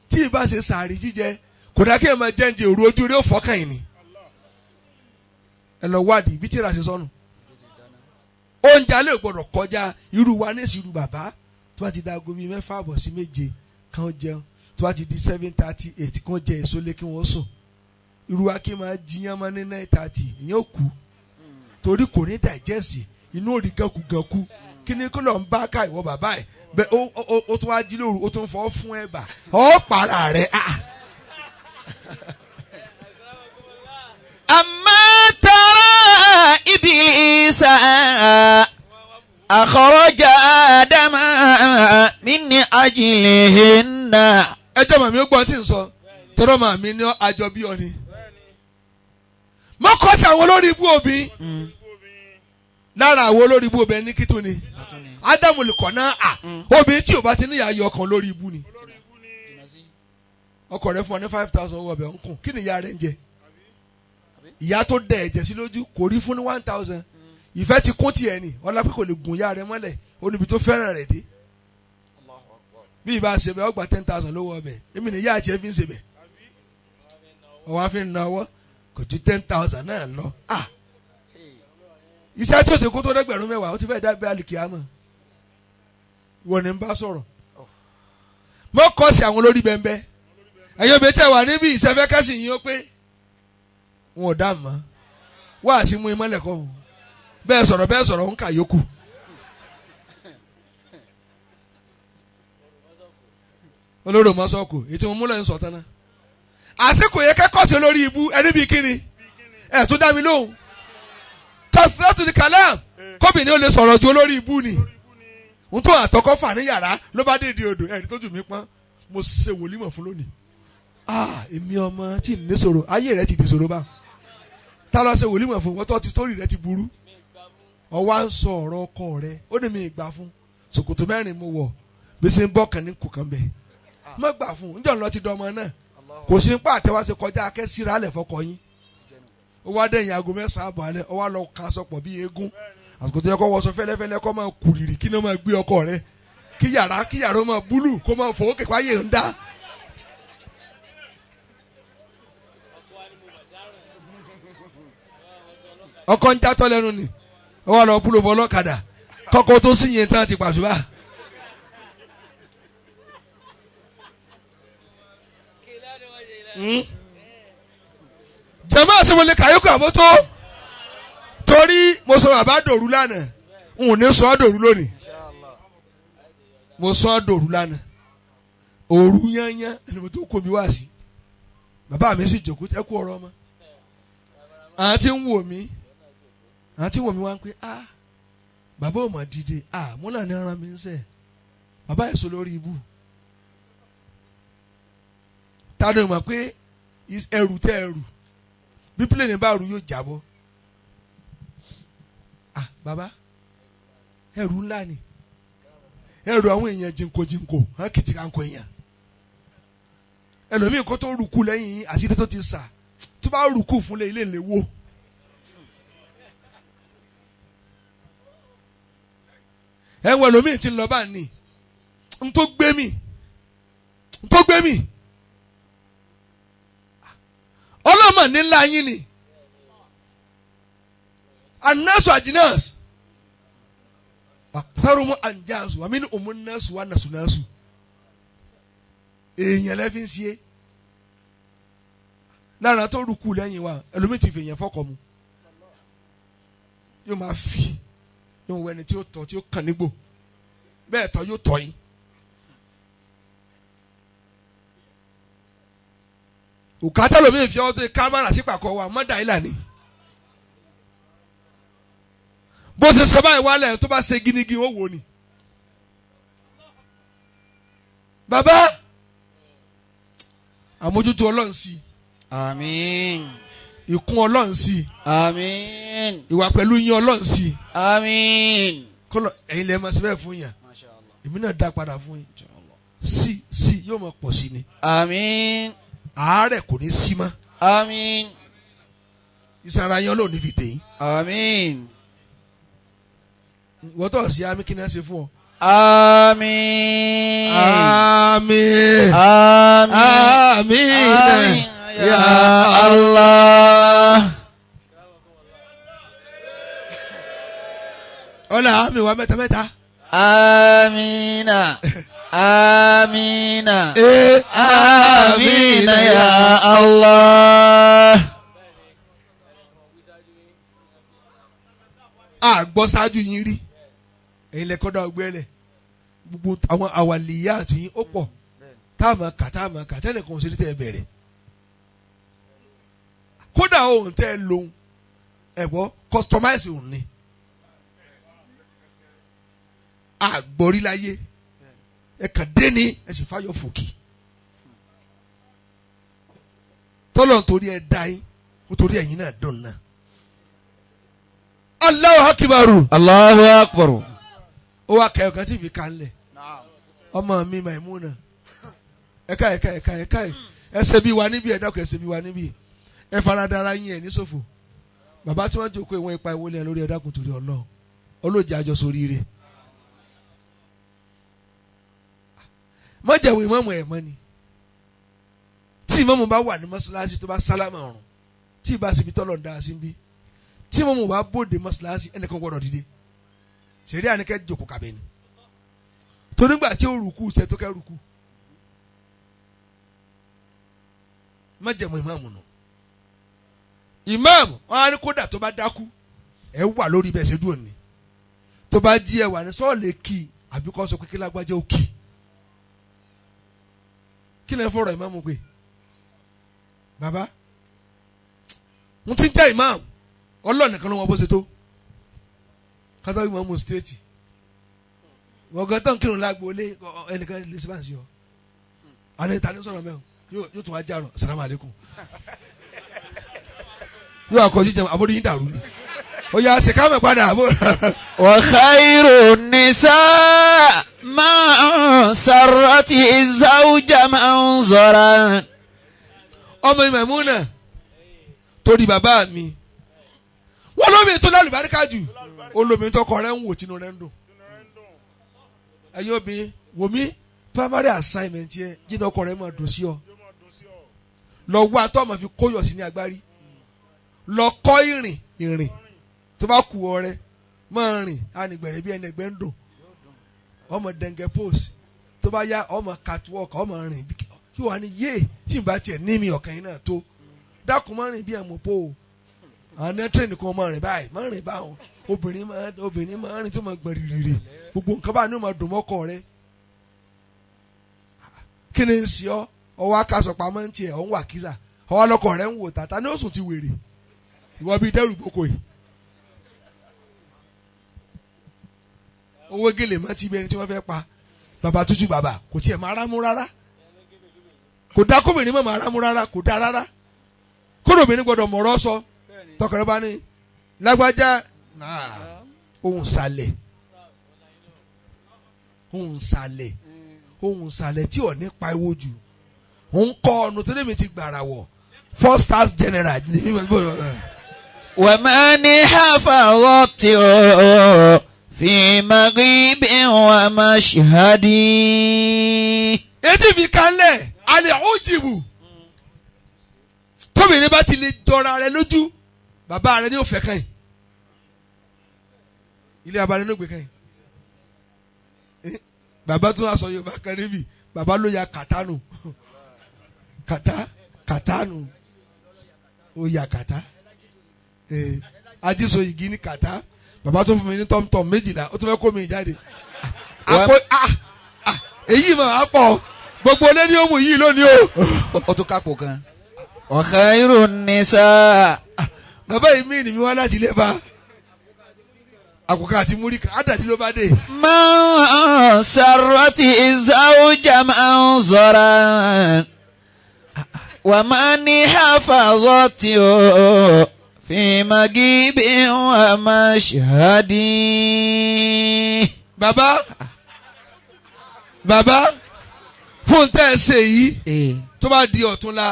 tí ìbá ṣe sàárì jíjẹ kò dá kí ẹ máa jẹ́ǹjẹ òru ojú rí ó fọ́kàn yìí ni ẹ lọ wádìí bí tíra ṣe sọnù oúnjẹ alẹ́ gbọ́dọ̀ kọjá irú wa ní ìsirú bàbá tó bá ti da aago bíi 6 sí 7 kàn jẹun tó bá ti di 7:38 kàn jẹ èso lé kí wọ́n sùn irú wa kí máa jiyàn máa ní 9:30 ìyẹn ò kú torí kò ní digest inú òrì ganku kí ni kó lọ ń bá ká ìwọ bàbá ẹ bẹ ó tún wá jí lóru ó tún fọ́ fún ẹ̀bà ọ̀ para rẹ̀ أما ترى إبليس أخرج آدم من أجلهن. ẹ jẹ́ màmí ó gbọ́n tí ń sọ tọ́rọ màmí ní àjọ bí ọ ni. mo kọ́ sí àwọn olórí ibú òbí lára àwọn olórí ibú òbí ẹni kí tó ni ádámù lè kọ̀ náà obìnrin tí ò bá ti níyà yọ ọkàn lórí ibú ni ọkọ rẹ fún ọ ní 5,000 owó ọbẹ̀ ń kùn kí ni ìyá rẹ ń jẹ ìyá tó dẹ ẹ̀jẹ̀ sí lójú kò rí fún ní 1,000 ìfẹ́ ti kún tiẹ̀ ni ọlá pé kò lè gùn ìyá rẹ mọ́lẹ̀ ó níbi tó fẹ́ràn rẹ̀ dé bí ìbá ṣe bẹ́ẹ̀ ọgbà 10,000 lówó ọbẹ̀ èmi ni ìyá àti ẹ fi ń ṣe bẹ́ẹ̀ ọwọ́ àfi ń nawọ́ kò ju 10,000 náà lọ iṣẹ́ tí ó ṣe kó tó dẹ́gbẹ̀rún 10,000 ó ti fẹ́ dábẹ́ àlìkìyámọ̀ ìwọ ni ń bá sọ̀rọ̀ mọ́ kọ́ sí àwọn olórí bẹ́ẹ̀ ẹ̀yin obìnrin tẹ̀ wà níbi ìṣẹ́fẹ́ kẹ́sì yín ó pé wọn ò dá mọ́ wá àti mú imọ́lẹ̀ kọ́ bẹ́ẹ̀ sọ̀rọ̀ ń kà yókù. olóró mọ́sọ́kù ètò ìmúlẹ̀ ń sọ tán náà àsìkò yẹ kẹ́kọ̀ọ́ sí olórí ibú ẹni bíi kíni ẹ̀ tún dá mi lóhùn kọ́sílẹ́tù ní kàlám kọ́bìnrin ó lè sọ̀rọ̀ ju olórí ibú ni n tó àtọkọ́ fà ní yàrá ló bá dé di odò ẹ̀rí tó jù mí pọ́n mo ṣe wòlímọ̀ fún lónìí èmi ọmọ tí ì ní sọ̀rọ̀ ayé rẹ ti di sọ̀rọ̀ bá tá lọ ṣe wòlímọ̀ fún wọn tó ti sítórì rẹ ti burú ọwọ́ à ń sọ ọ̀rọ̀ ọkọ rẹ ó ní mi ìgbà fún ṣòkòtò 4 mo wọ̀ bí ṣe ń bọ́ kàn ní kù kan bẹ́ẹ̀ má gbà fún un níjọ́ ńlọ ti dọmọ náà kò sí pa àtẹwá ṣe kọjá akẹ́síra alẹ̀ fọkọ yín ó wá dẹ̀yìn aago 9 àbọ̀ alẹ́ ó wá lọ kan sọpọ̀ bí eégún àsìkò tó yẹ kó wọṣọ fẹ́lẹ́fẹ́lẹ́ kó máa kùrìrì kí ni ó máa gbé ọkọ rẹ kí yàrá ó máa búlù kó máa fowó kékeré ayé ń dá. ọkọ ń játọ́ lẹ́nu ni ó wá lọ búlù fọlọ́kadà kọ́kọ́ tó sì yẹn tán ti pàṣùbà. jama àsèwọlé kàyókù àbótó torí mo sọ bàbá dòru lánàá n ò ní sọ ọ́ dòru lónìí mo sọ ọ́ dòru lánàá òru yányán ẹni mo tó kó mi wá sí bàbá mi sì jòkó ẹ kú ọ̀rọ̀ ọmọ àwọn tí ń wò mí wá ń pé bàbá ò mà dìde múlà ní ara mi ń sẹ bàbá ẹ̀ sọ lórí ibú tani mọ̀ pé ẹrù tẹ ẹrù bí pílẹ̀nì bá rù yóò jábọ́. Bàbá ẹrù ńlá ni ẹrù àwọn èèyàn jìnkò hàn kìtìkankò èèyàn. Ẹlòmíì kó tó rùkú lẹ́yìn àṣírí tó ti sà tó bá rùkú fúnlẹ̀ ilé ìléwó. Ẹ̀wọ̀n ẹlòmíì ti ń lọ bá ní n tó gbé mi ọlọ́mọ nílá yín ni anasu ajinas akutarumu anjasu amini omunasu wa nasunasu èèyàn lẹ́fí ń ṣe lára tó rúkú lẹ́yìn wa ẹlòmíì ti fèèyàn fọkọ mu yóò máa fi yóò wọ ẹni tí ó tọ́ tí ó kàn nígbò bẹ́ẹ̀ tọ́ yóò tọ́ yín. Òkàtà lómi fi ọwọ́ tó yẹ kámẹ́rà sí pàkọ́ wa mọ́dà ìlà ni. Bó ṣe sọ báyìí wálẹ̀ tó bá ṣe gínígí ó wò ni. Bàbá àmójútó Ọlọ́run sí. Àmín. Ìkún Ọlọ́run sí. Àmín. Ìwà pẹ̀lú yín Ọlọ́run sí. Àmín. Kọ́lọ̀ ẹ̀yin lẹ́ẹ̀ máa ṣe bẹ́ẹ̀ fún yàn. Èmi náà dá padà fún yín. Sí yóò máa pọ̀ sí ni. Àmín. Àárẹ̀ kò ní sí mọ́. Àmín. Ìsara yín Ọlọ́run ní fi dè yín. Àmín. Wọ́n tọ̀ sí àmì kí ni wọ́n ṣe fún ọ. Àmín. Àmín. Àmín. Àmín. Ya Allah. Ọ̀nà àmì wa mẹ́ta. Amina. Amina. Amina ya Allah. Àgbọ̀ ṣáájú yín rí. Ẹ̀yin lẹ kọ́ dá ọgbẹ́ lẹ̀. Gbogbo àwọn àwàlìyá àti yín ó pọ̀. Táàmù kà tẹ́nìkan ò sí ní tẹ́ ẹ bẹ̀rẹ̀. Kódà ohun tẹ́ ẹ lòun ẹ̀gbọ́ customize òun ni. Àgbọ̀rí láyé. Ẹ kàn dé ní ẹ sì fáyọ̀ fòkì. Tọ́lọ̀ nítorí ẹ dá yín nítorí ẹ̀yin náà dùn náà. Allahu akibaru. Allahu akbar. Ó wá kẹ́yọ̀ kan tí fi kan lẹ̀. Ọmọ mi Maimuna. Ẹ̀ka ẹsẹ̀ bí wa níbí ẹ̀dá kò ẹsẹ̀ bí wa níbí. Ẹ faradara yín ẹ̀ ní ṣòfò. Bàbá tí wọ́n jókòó ìwọ̀n ipa ìwọlé ẹ̀ lórí ẹ̀dá kò torí Ọlọ́run. Olóòjì àjọ sórí rẹ̀. Mọ̀jẹ̀wò ìmọ̀mù ẹ̀ mọ́ ni. Tí ìmọ̀mù bá wà ní mọ́ṣáláṣí tó bá sálámà ọ̀run. Tí ìbá síbi tọ́lọ̀ ń dá sí bí. Tí ìmọ̀mù bá bóde mọ́ṣáláṣí ẹnìkan gbọ́dọ̀ dìde. Ṣèrí àníkẹ́ jòkó kàbẹ́ ni. Torí gbà tí ó rùkú ṣe tó kẹ́ rùkú. Mọ̀jẹ̀wò ìmọ̀mù nù. Ìmọ̀mù wọn á ní kódà tó bá dákú. Ẹ wà lórí bẹ́ẹ̀ ṣe dúró ni. Tó bá jí ẹ wà ní sọ́ọ̀lì kì àbíkọ́ sọ pé kí lágbájá ó kì. Kí lè fọ̀rọ̀ ìmáàmù pé bàbá mo ti ń jẹ́ ìmáàmù Ọlọ́run nìkan ló wọ́n bó ṣe tó kátó ìmáàmù stéètì wọ́gán tán kírun lágbo lé ẹnìkan lè ṣe bá ń ṣe ọ àná ìta ní sọ̀rọ̀ mẹ́wọ̀n yóò tún wá járọ̀ assalamu alaikum yóò àkọ́jú jẹun àbórí yín dàrú ni ó yà ṣe kámẹ́ padà àbó. Wa khairu nisa man sarrati zawja manzaran. Ọmọ Maimuna torí bàbá mi wọ́n lómi tó lálùbáríkà jù olómi tó kọ rẹ̀ ń wò tínú rẹ̀ ń dùn. Ẹ̀yin obìnrin wò mí primary assignment yẹ jíjìn ọkọ rẹ̀ máa dùn sí ọ. Lọ wá tó ọmọ fi kóyọ̀ sí ní agbárí. Lọ kọ́ ìrìn tó bá kú ọrẹ máa rìn ànìgbẹ̀rẹ̀ bí ẹni ẹgbẹ́ ń dùn. Ọmọ dẹ̀ngẹ̀ pose tó bá yá ọmọ catwalk ọmọ rìn kí wàá ní yé tí n bá tiẹ̀ ní mi ọ̀kan yín náà tó dákun má rìn bí ẹ̀ mọ̀ pọ̀ o àwọn nẹ́tírẹ̀ nìkan má rìn báyìí má rìn báwọn obìnrin má rìn tó má gbọ̀n rìrì gbogbo nǹkan báyìí ní o má dùn mọ́kọ rẹ kí ni ń ṣe ọ ọwọ́ akásọ̀ pamọ́ ń tiẹ̀ ọ̀ ń wà kíza ọwọ́ lọkọ rẹ ń wò tàtà ní oṣù ti wèrè ìwọ bíi dẹ́rù gboko yìí owó gèlè má ti bí ẹni tí wọ́n fẹ́ pa bàbá tútù bàbá kò tiẹ̀ máa rámú rárá kò dá kóbìnrin mọ̀ máa rámú rárá kò dá rárá kódò obìnrin gbọ́dọ̀ mọ̀rọ̀ sọ tọkọrẹ bá ní lágbájá ohun sàlẹ̀ ohun sàlẹ̀ tí ò ní pa ewo jù òun kọ́ ọ̀nà tó lèmi ti gbàrà wọ̀ 4 stars general ní mímọ́ gbọ́dọ̀. ومن حفظته في مغيب ومشهد. etí mi kanlẹ̀ alẹ́ ọ̀jìbù tóbìnrin bá ti lè jọra rẹ lójú bàbá rẹ ní òfẹ́ kan yìí ilé abalẹ̀ ló gbé kan yìí bàbá tún aṣọ Yorùbá kan níbi bàbá ló ya kàtánù kàtánù ó ya kàtá ajíso igi ní kàtá bàbá tó fún mi ní tọ́mtọ́m 12 ó tún fẹ́ kó mi jáde àpò èyí mà á pọ̀ gbogbo olé ní òmù yìí lónìí o. ó tún kápò kan. wa khairun nisa. bàbá yìí mí ni mi wá láti ilé fa àkùkọ àti múríkà àdàdí ló bá dé. man sarrati zawja manzaran wa man hafazati fi magibin wa mashhadi. bàbá fún tẹ́ ẹ ṣe yìí tó bá di ọ̀túnla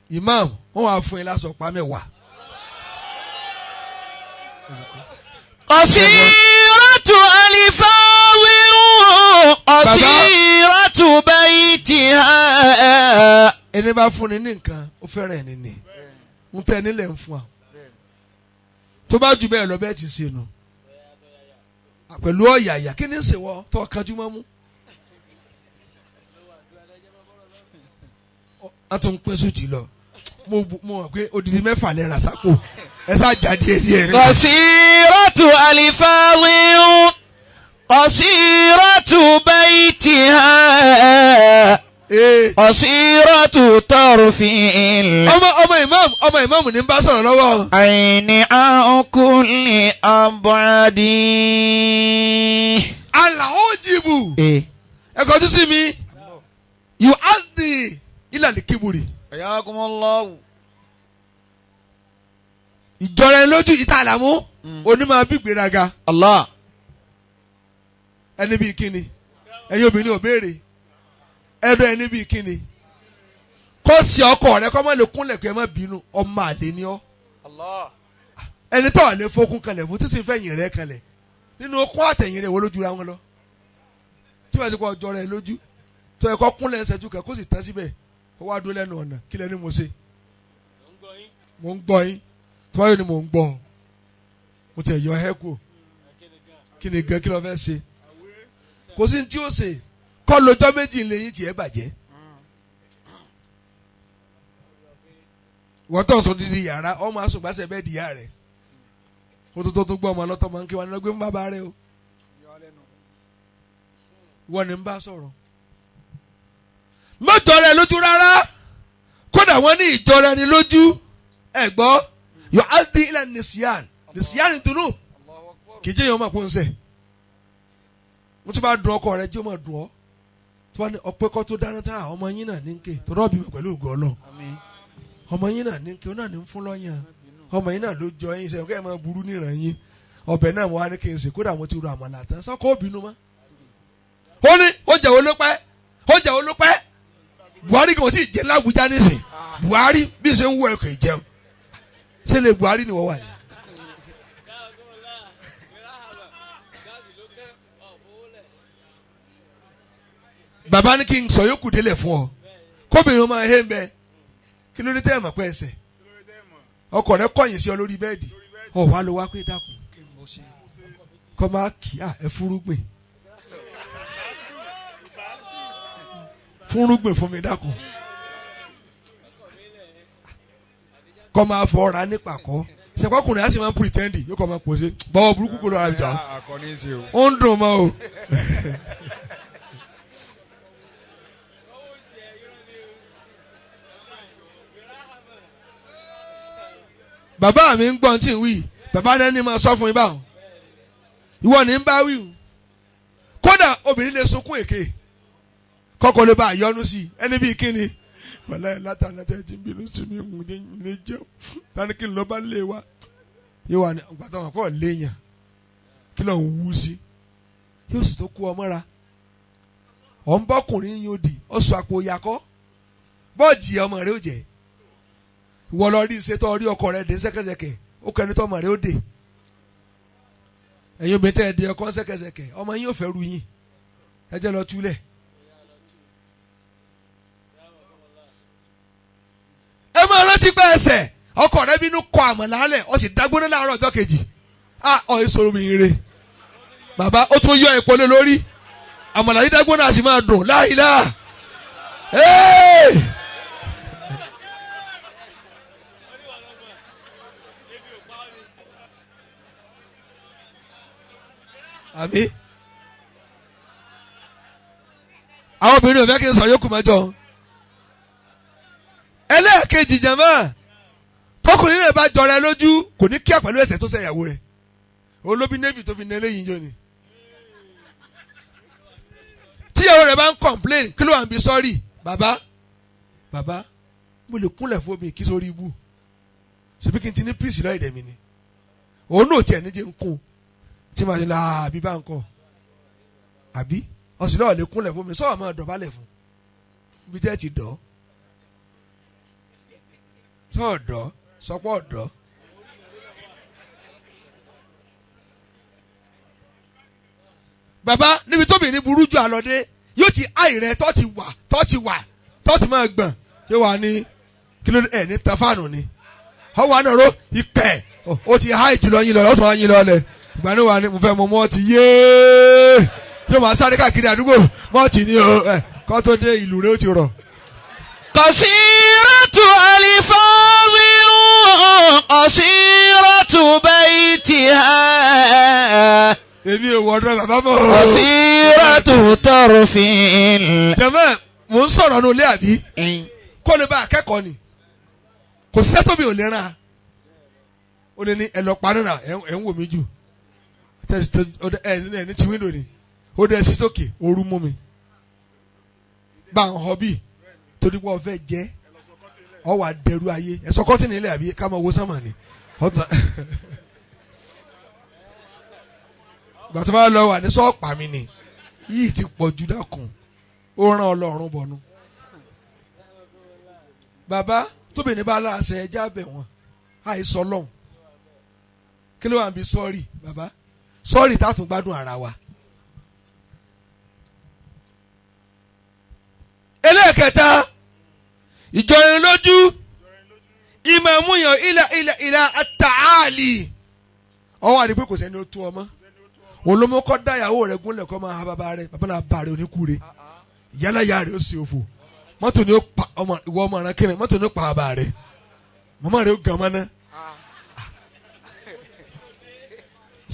imam wọn wà fún yín lásọ pa mẹ́wàá. qasiratu alifawi qasiratu baytiha. ẹni bá fún ni ní nǹkan ó fẹ́ràn ẹni ní ń tẹ́ nílẹ̀ ń fún wa tó bá jù bẹ́ẹ̀ lọ bẹ́ẹ̀ ti ṣe nù pẹ̀lú ọ̀yàyà kí ni ń ṣe wọ́ tó kanjú mọ́ mú. a tún pín sùtì lọ mo mọ̀ pé odidi 6 lẹ́ra sápò ẹ sá jáde díẹ̀. qasiratu alifawi qasiratu baytiha qasiratu tarfin. ọmọ ìmáàmù ní bá sọ̀rọ̀ lọ́wọ́. àìní an kulli abadi. Al-Ujibu ẹ kọjú sí mi yu'addi ila al-kibri. ayakumullahu. ìjọra ẹni lójú ìta àlàmú onímọ̀ bí gbéraga. Allah. ẹni bíi kíni ẹ̀yin obìnrin ò béèrè ẹ̀dọ̀ ẹni bíi kíni kó sì ọkọ rẹ kọ́ mọ́ lè kúnlẹ̀ pé ẹ má bínú ọmọ àlè ni ọ́. Allah. ẹni tó wà lè fokún kalẹ̀ fún tí sì fẹ̀yìn rẹ kalẹ̀ nínú okun àtẹ̀yìn rẹ wo lójú ra wọn lọ tí wàá ti kọ́ ọjọ́ rẹ lójú tó yẹ kọ́ kúnlẹ̀ ẹsẹ̀jú kan kó sì tán síbẹ̀ ó wá dúró lẹ́nu ọ̀nà kí lẹ́ni mo ṣe. mo ń gbọ́ yín tí wọ́n yóò ní mo ń gbọ́ mo tẹ̀ yọ ẹ́ kù kí ni gan kí ló fẹ́ ṣe kò sí ní tí ó ṣe kọ́ lọ́jọ́ méjì lẹ́yìn tí ẹ bàjẹ́. wọ́n tó ń sọ dídí yàrá ọmọ asùngbàsẹ̀ bẹ́ẹ̀ di ìyá rẹ̀ ó tó gbọ́ ọmọ ọlọ́tọ́ máa ń kí wọn lọ gbé fún bàbá rẹ̀ o wọ́n ní ń bá sọ̀rọ̀ mọ́jọ rẹ̀ lójú rárá kódà wọ́n ní ìjọ rẹ̀ ní lójú ẹ̀gbọ́ yọ ábí ilẹ̀ nìsíyàn dùnú kì í jẹ́ yọ ọmọ àpòǹsẹ̀ mo tún bá dùn ọkọ rẹ̀ jẹ́ ọmọ dùn ọ́ tí wọ́n ní ọpẹ́ kọ́ tó dáná tá ọmọ yín náà ní ń ké tó rọ́ọ̀bì mi pẹ̀lú ògùn ọlọ́run ọmọ yín náà ní ń ké ó náà ní ń fún lọ́yàn ọmọ yín náà ló jọ yín sẹ́yìn kẹ́ ẹ̀ máa burú níran yín ọbẹ̀ náà mo wá ní kí n sè kódà mo ti ro àmàlà tán sọ́kọ́ òbínú mọ́ ó ní oúnjẹ wo ló pẹ́ Buhari kì wọ́n ti jẹ́ lábújá nísìn Buhari bí ṣe ń wọ ẹ̀kọ́ ìjẹun ṣé lè Buhari ni wọ́n wà ní. bàbá ní kí n sọ yókù délẹ̀ fún ọ kóbìnrin máa hé ń bẹ kí ló dé tẹ́ ẹ̀ mọ̀ pé ẹsẹ̀ ọkọ rẹ kọ̀yìn sí ọ lórí bẹ́ẹ̀dì ọ wá ló wá pé dákun kọ́ máa kí ẹ fúrúgbìn fún mi dákun kọ́ máa fọ ọ̀rá nípa kọ́ sẹ́kọ̀kùnrin á sì máa ń pretend yóò kọ́ máa pòṣe bọ́wọ́ burúkú kò lọ́ra jà ó ń dùn mọ́ o. bàbá mi ń gbọ́n tí ń wí bàbá náà ní máa sọ fún yín báwọn ìwọ ní ń bá wí o kódà obìnrin lè sunkún èké kọ́kọ́ lè bá yọnu sí i ẹni bíi kíni wàláyé látàná tẹ́ ti ń bínú sí mi ń lè jẹun tani kí n lọ bá lé wa yóò wà ní gbàtà wọn kọ́ léèyàn kí ló ń wú sí yóò sì tó kú ọmọ ra ọ̀ ń bọ́kùnrin yóò di ọ̀sọ̀ àpò yakọ́ bọ́ọ̀jì ọmọ rẹ ó jẹ́ ìwọ lọ rí iṣẹ́ tó rí ọkọ rẹ dé sẹ́kẹsẹkẹ ó kẹni tó ọmọ rẹ ó dé ẹ̀yin obìnrin tẹ́ ẹ dé ọkọ sẹ́kẹsẹkẹ ọmọ yín ò fẹ́ ru yín ẹ jẹ́ lọ túlẹ̀. ẹ máa rántí pé ẹsẹ̀ ọkọ rẹ bínú kọ àmàlà alẹ̀ ọ sì dágbóná láàárọ̀ ọjọ́ kejì ọ̀ ìṣòro mi rè bàbá ó tún yọ ìpolé lórí àmàlà yìí dágbóná àti máa dùn láìlá. àbí àwọn obìnrin ò fẹ́ kí n sọ yókù mẹ́jọ. ẹlẹ́ẹ̀kejì jẹ̀mọ́ tọkùnrin náà bá jọra ẹ lójú kò ní kíá pẹ̀lú ẹ̀ṣẹ̀ tó ṣe ìyàwó rẹ̀ olóbi navy tó fi ní eléyìí jọ ni. tíyàwó rẹ̀ bá ń complain kí ló wà ń bi sọ́ọ̀rì bàbá mo lè kúnlẹ̀ fún omi kí sórí ibú ṣèbí kí n ti ní peace lọ́ọ̀ ìdẹ̀mí ni òun náà tiẹ̀ níjẹ́ ń kún tí màá ní la àbí bá ń kọ́ àbí ọ̀sìn náà lè kúnlẹ̀ fún mi sọ́wọ́n máa dọ̀bálẹ̀ fún bí tẹ́ ti dọ̀ sọ́ọ̀dọ̀ sọ́pọ̀ ọ̀dọ́. bàbá níbi tóbi ní burú jù àlọ́dé yóò ti àì rẹ tó ti máa gbọ̀n yóò wà ní kíló ẹ̀ ní tafáànù ni ọwọ́ àná ro ìpẹ́ ó ti háì jùlọ yín lọ ó tún wá yín lọ lẹ̀ ìgbà ní wà ní mo fẹ́ mọ mọ́ ti yéé yóò máa sáré káàkiri àdúgbò mọ́ ti ní o kọ́ tó dé ìlú rẹ̀ ó ti rọ̀. qasiratu alifadhi qasiratu baytiha. èmi ò wọ́dọ̀ bàbá mọ́. qasiratu tarfin. jẹ́mọ́ mò ń sọ̀rọ̀ ní olé àbí kó lè bá akẹ́kọ̀ọ́ ni kò sẹ́tọ̀ mi ò lè ràn án ó lè ní ẹ lọ pa nínú ẹ̀ ń wò mí jù ẹ ní ti wíńdò ni ó dé sí sókè ooru mú mi bá ń họ bí torí pé ọ fẹ́ jẹ́ ọ wà dẹrú ayé ẹ sọ kọ́tì nílẹ̀ àbí ká máa wo sánmà ni gbàtọ́ bá lọ wà ní sọ́ọ̀pà mi ni yìí ti pọ̀ jù dákun ó rán Ọlọ́run bọ̀nu. bàbá tóbi ní bá aláṣẹ ẹja bẹ̀ wọ́n àìsọ lọ́hùn kí ló wà ń bi sọ́ọ̀rì bàbá sọ́ọ̀rì tá a tún gbádùn ara wa. ẹlẹ́ẹ̀kẹta ìjọrin lójú ìmọ̀ọ́múyàn ilà àtàálì ọwọ́ àdìpé kò sẹ́ni ó tó ọmọ olómọkọ́ dáyàwó rẹ̀ gúnlẹ̀ kọ́ máa ha bàbá rẹ̀ bàbá náà bá rẹ̀ oníkúre yálà yà rẹ̀ ó sì òfò mọ́tò ni ó pa ọmọ ìwọ ọmọ rẹ̀ kẹrin mọ́tò ni ó pa bàbá rẹ̀ màmá rẹ̀ ó gàn mọ́ náà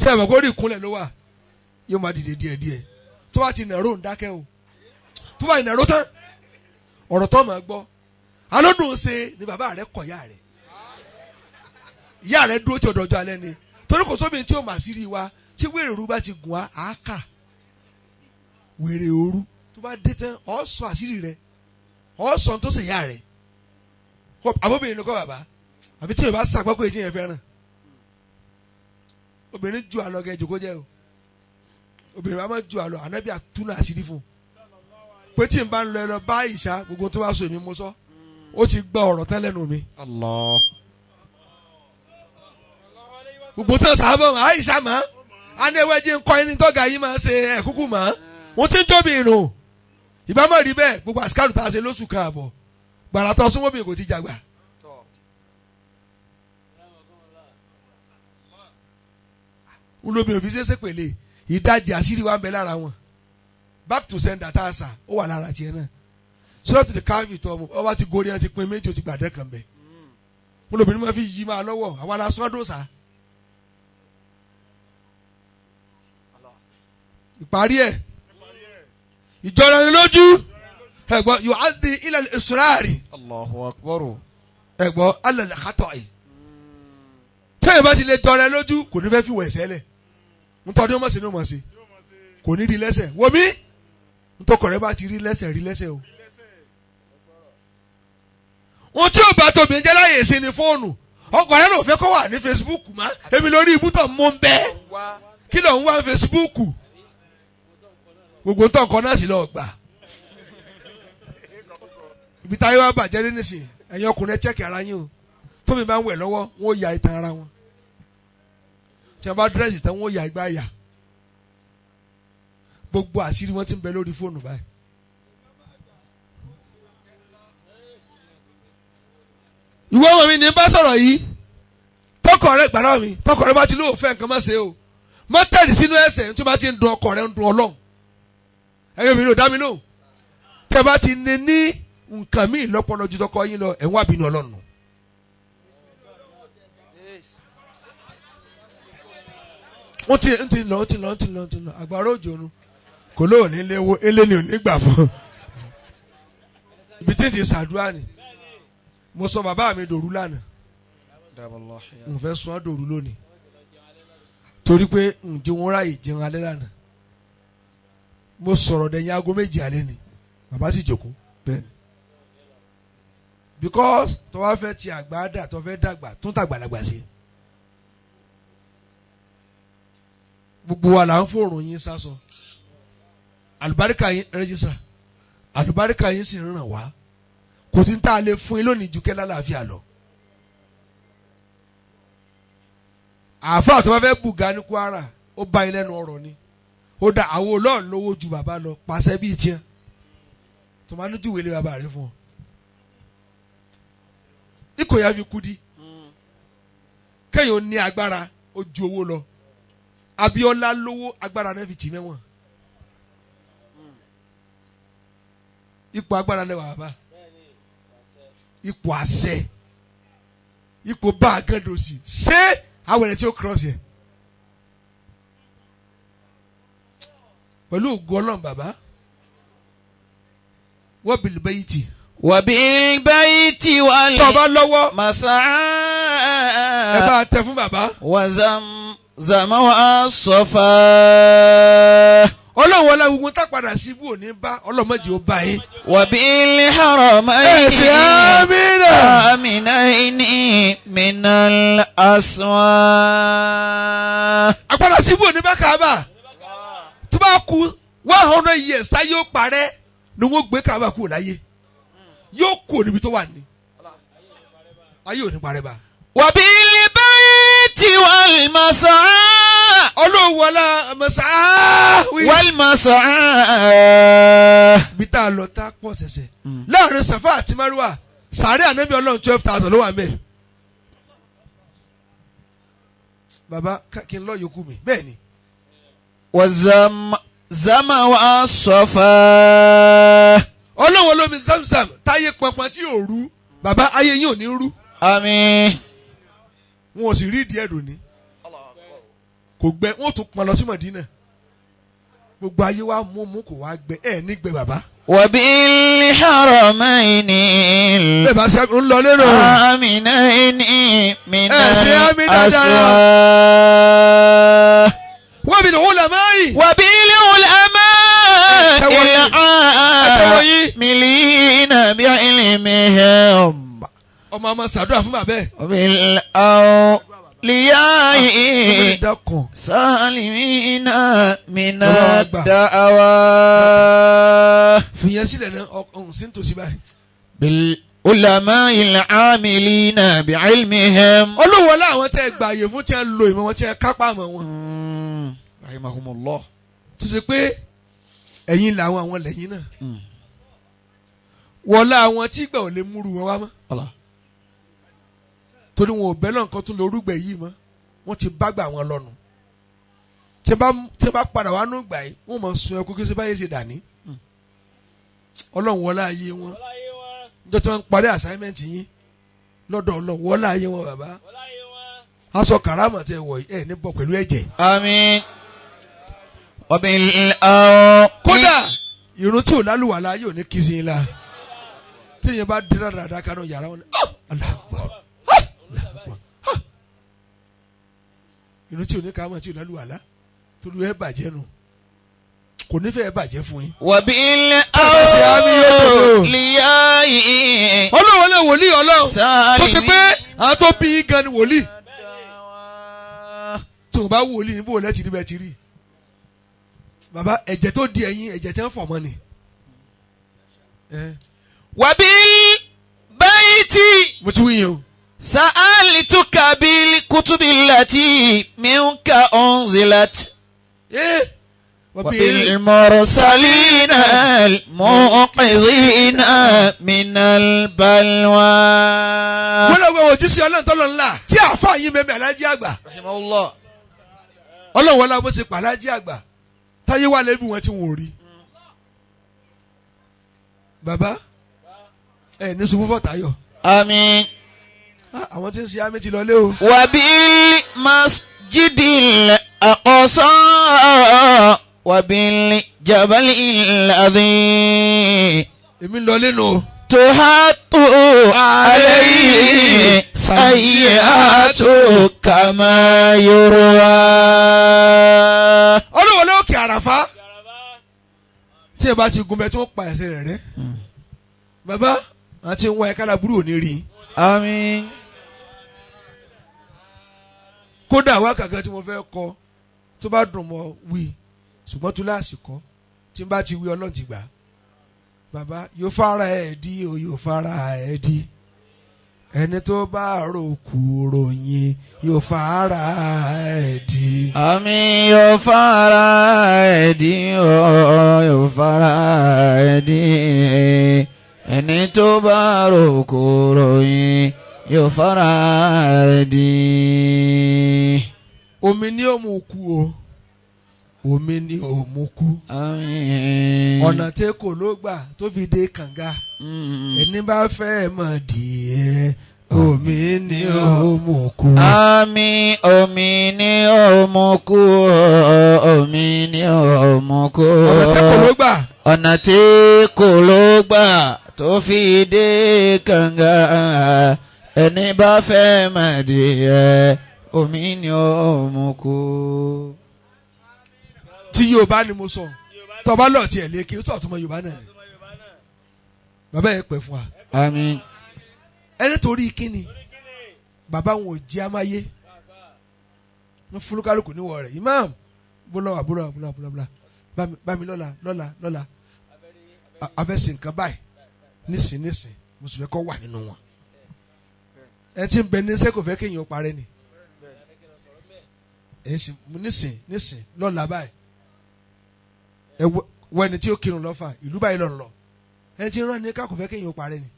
sẹ́wọ̀n kó rí ìkúnlẹ̀ ló wà yóò máa dìde díẹ̀díẹ̀ tó bá ti nàró ń dákẹ́ o tó bá ìnàró tán ọ̀rọ̀ tó máa gbọ́ alódùn ṣe ni bàbá rẹ̀ kọ̀ ìyá rẹ̀ dúró tí ọ̀dọ̀ ọjọ́ alẹ́ ni torí kò sóbi tí ó mà sí rí wa tí wèrè òru bá ti gùn á àákà wèrè òru tó bá dé tán ọ̀ sọ àṣírí rẹ̀ ọ̀ sọ tó ṣe ìyá rẹ̀ àbóbìnrin ni kọ́ bàbá àfi tí yóò bá sàgbọ́kọ̀ èjì yẹn fẹ́ràn obìnrin ju àlọ́ gẹ̀ jòkó jẹ́ o obìnrin bá máa ju àlọ́ ànábì àtúnà àṣírí fún un pé tí n bá ń lọ ẹ lọ bá ìṣá gbogbo tó bá sọ èmi mo sọ ó ti gba ọ̀rọ̀ tán lẹ́nu mi. Allah. gbogbo tó sábà mọ́ àìṣá mọ́ anéwẹ́jì ń kọ́ ẹni tọ́gà yìí máa ń ṣe ẹ̀kúkú mọ́ wọ́n ti ń tóbi ìrùn ìbámu rí bẹ́ẹ̀ gbogbo àsìkárù tá a ṣe lóṣù kan àbọ̀ gbàrà tó súnmọ́ bí kò ti jàgbà. ń lóbi òfin ṣe é ṣèpèlè ìdajì àṣírí wa ń bẹ lára wọn back to sender tá a sà ó wà lára tiẹ̀ náà sọ́dọ̀ tó lè káàmì tó ọmọ ọba ti gorí ẹ ti pin méjì ó ti gbàdẹ́ kan bẹ́ẹ̀ mo lóbìnrin máa fi yí máa lọ́wọ́ àwọn aláṣọ àdóòsà ìparí ẹ̀ ìjọra ni lójú ẹ̀gbọ́n yóò á di ilẹ̀ ìṣúráàrì Allahu akbar. ẹ̀gbọ́n alẹ́ lẹ́kàtọ̀ yìí tẹ́yìn bá ti lè jọra lójú kò ní fẹ́ fi wẹ̀ sẹ́lẹ̀ ntọ́ni ó mọ̀ sí ni ó mọ̀ sí kò ní rí lẹ́sẹ̀ wọ́n mi ntọ́kọ̀ rẹ bá ti rí lẹ́sẹ̀ o ohun tí ó bá tóbi jẹ́ láyè sí ni fóònù ọkọ rẹ ló fẹ́ kó wà ní Facebook mọ́ èmi lórí ibùtọ̀ mọ́ ń bẹ́ẹ̀ kí ló ń wá Facebook gbogbo tó nǹkan náà sì lọ gbà ibi táyé wá bàjẹ́ ní nísìnyí ẹ̀yin ọkùnrin ẹ chẹ́kì ara yín o tómi bá ń wẹ̀ lọ́wọ́ wọ́n ya ìtàn ara wọn tí wọ́n bá dírẹ́sì tán wọ́n ya ìgbà yà gbogbo àṣírí wọn ti ń bẹ lórí fóònù báyìí. ìwọ ọmọ mi ní bá sọ̀rọ̀ yìí tọkọ rẹ gbàdá mi tọkọ rẹ bá ti lóò fẹ́ nǹkan má ṣe o má tẹ̀lé sínú ẹsẹ̀ tí wọ́n bá ti ń dun ọkọ rẹ ń dun ọlọ́run ẹ̀yin mi ló dá mi lóhùn tẹ́ bá ti ní nǹkan míì lọ́pọ̀lọ́ ju tọkọ yín lọ ẹ̀wọ̀n àbínú ọlọ́run. wọ́n ti lọ àgbàrá òjò nu kò lóò ní léwo élé ni ò ní gbà fún ibi tí ń ti ṣàdúrà ni mo sọ bàbá mi dòru lánàá n fẹ́ sọ dòru lónìí torí pé ǹjẹ́ wọn ráyè jẹun alẹ́ lánàá mo sọ̀rọ̀ dẹ̀yìn aago méjì alẹ́ ni bàbá sì jókòó bẹ́ẹ̀ because tó wá fẹ́ ti àgbà dà tó fẹ́ dàgbà tó ń tàgbàlagbà sí gbogbo wa là ń fòrùn yín sásọ àlùbáríkà yín rẹ́jísà àlùbáríkà yín sì ń ràn wá kò sí ní tá a lè fún yín lónìí ju kẹ́ lálàáfíà lọ. àáfàá tó bá fẹ́ bùgá ní Kwara ó bá yín lẹ́nu ọ̀rọ̀ ni ó dá àwọn olóòn lówó ju bàbá lọ pàṣẹ bíi tiẹ̀ tó máa ń júwèé lé bàbá rẹ fún ọ. Ìkòyà fi kú di kéèyàn ní agbára ó ju owó lọ Abíọ́lá lówó agbára náà fi tì mẹ́wọ̀n ipò agbára lẹ́wà bàbá ipò àṣẹ ipò bá àgàndò sí ṣé àwọn ẹni tí ó cross yẹ pẹ̀lú ògùn Ọlọ́run bàbá wọ́n bìlì bẹ́yìí tì. وبالبيت والمسعى ẹ bá tẹ fún bàbá. وزمزم والصفا. Ọlọ́run wọlé gbogbo tá padà sí ibú òní bá ọlọ́mọdé ó bá yín. وبالحرمين آمين من الأسوار. àpadà sí ibú òní bá Káàbà tó bá kú 100 years tá yóò parẹ́ ni wọ́n gbé Káàbà kúrò láyé yóò kú níbi tó wà ní ayé òní parẹ́ bá. وبالبيت والمسعى. Ọlọ́run wọlé Mas'á. والمسعى. bí tá a lọ tá pọ̀ ṣẹ̀ṣẹ̀ láàrin Safa àti Marwa sàárẹ̀ ànábì Ọlọ́run 12,000 ló wà mẹ́. bàbá kí n lọ yòókù mi bẹ́ẹ̀ ni. وزمزم والصفا. Ọlọ́run olómi Zamzam táyé pọnpọn tí yóò rú bàbá ayé yín ò ní rú. àmín. wọn ò sì rí ìdí ẹ̀dùn ní kò gbẹ wọn ò tún pọn lọ sí Mọ̀dínà gbogbo ayé wa mú kò wá gbẹ ẹ ní gbẹ bàbá. وبالحرمين bẹ́ẹ̀ bá ṣe ń lọ lérò. آمنين من ṣe àmì dáadáa. الأسوار. وبالعلماء وبالعلماء العاملين بعلمهم. ọmọ ọmọ ṣàdúrà fún bàbá ẹ. وبالأولياء dákun. سالمين من الدعوى. fìyẹn sílẹ̀ náà ọ̀hún sí nítòsí báyìí. بالعلماء العاملين بعلمهم. Olúwo láwọn tẹ́ gbà àyè fún tí wọ́n lo ìmọ̀ wọn tí wọ́n kápá àmọ́ wọn. rahimahumullah. tó ṣe pé ẹ̀yin làwọn àwọn lẹ́yìn náà. wọlé àwọn tí ìgbà ò lè múru wọn wá mọ́. torí wọn ò bẹ́ náà nǹkan tún lọ orúgbẹ̀ yìí mọ́ wọ́n ti bá gbà wọn lọ́nu. tí wọ́n bá padà wá nù gbà yìí wọ́n mọ̀ sun ẹkú kí ṣe báyìí ṣe dání. Ọlọ́run wọlé ayé wọn. níjọ́ tí wọ́n ń parí assignment yín lọ́dọ̀ Ọlọ́run wọlé ayé wọn bàbá. aṣọ kàrámà tẹ wọ̀ ẹ̀ ní bọ̀ pẹ̀lú ẹ̀jẹ̀. àmín. kódà irun tí ò lálùwàlá yóò ní kí sí i la tí yẹn bá dé dáadáa kanú yàrá wọn ni Allahu Akbar Allahu Akbar irun tí ò ní káwọn tí ò lálùwàlá tó lu ẹ bàjẹ́ nu kò nífẹ̀ẹ́ bàjẹ́ fún yín. وبالأولياء Ọlọ́run lè àwọn wòlíì ọlọ́run tó ṣe pé àwọn tó bí yín gan ni wòlíì tí wọ́n bá wòlíì níbo lẹ́tì níbẹ̀ ti rí bàbá ẹ̀jẹ̀ tó di ẹ̀yìn ẹ̀jẹ̀ tí wọ́n fọ̀ mọ́ ni. وبالبيت mo ti wí yẹn o. سألتك بالكتب التي منك أنزلت وبالمرسلين الموقظين من البلوى. wọ́n lọ wọ òjíṣẹ́ ọlọ́run tọ́lọ́ ńlá tí àáfàá yín mẹ́mẹ́ alájí àgbà. رحمه الله. ọlọ́run wọlé àwọn ṣe pàlájí àgbà táyé wà lẹ́bí wọn tí wọn ò rí. bàbá ẹ ní sùnfún fọ́tàyọ̀. آمين. àwọn tí ń ṣe àmì ti lọlé o. وبالمسجد الأقصى وبالجبل العظيم èmi ń lọlé nù o. تحط عليه سيئات كما يروى. ọlọ́run wọlé òkè àràfá tí ẹ bá ti gun bẹ tí wọ́n pa ẹsẹ̀ rẹ̀ rẹ́. bàbá àti ń wá ẹ̀ka làbúrò ò ní rí. آمين. kódà wá kankan tí mo fẹ́ kọ tó bá dùn mọ́ wí ṣùgbọ́n tó láàsì kọ́ tí n bá ti wí ọlọ́run ti gbà. bàbá yóò fara ẹ̀ dí o yóò fara ẹ̀ dí ẹni tó bá rò kú ròyìn yóò fara ẹ̀ dí. àmín. yóò fara ẹ̀dín o yóò fara ẹ̀dín ẹni tó bá rò kó ròyìn yóò fara ẹ̀dín. omi ni ó mú kú o omi ni ó mú kú. àmín. ọ̀nà tí kò ló gbà tó fi dé kànga ẹni bá fẹ́ mọ̀ díẹ̀ omi ni ó mú kú. àmín. omi ni ó mú kú omi ni ó mú kú. ọ̀nà tí kò ló gbà. ọ̀nà tí kò ló gbà tó fi dé kànga ẹni bá fẹ́ mọ̀ díẹ̀ omi ni ó mú kú. tí Yorùbá ni mo sọ tọba lọ tiẹ̀ lékè ó sọ tó mọ Yorùbá náà bàbá yẹn pẹ́ fún wa. àmín. ẹni torí kíni bàbá wọn ò jẹ́ amáyé ní fúlùkálùkù níwọ̀ rẹ̀ imam bọ́lá bá mi lọ́la afẹ́sìn nǹkan báyìí nísìn mo sì fẹ́ kọ́ wà nínú wọn. ẹ ti ń bẹ ní sẹ́kọ̀ọ́ fẹ́ kéèyàn parẹ́ ni ẹ sì nísìn lọ́la báyìí ẹ wọ ẹni tí ó kírun lọ́fà ìlú báyìí lọ́nà lọ ẹ ti rán ní kákò fẹ́ kéèyàn parẹ́ ni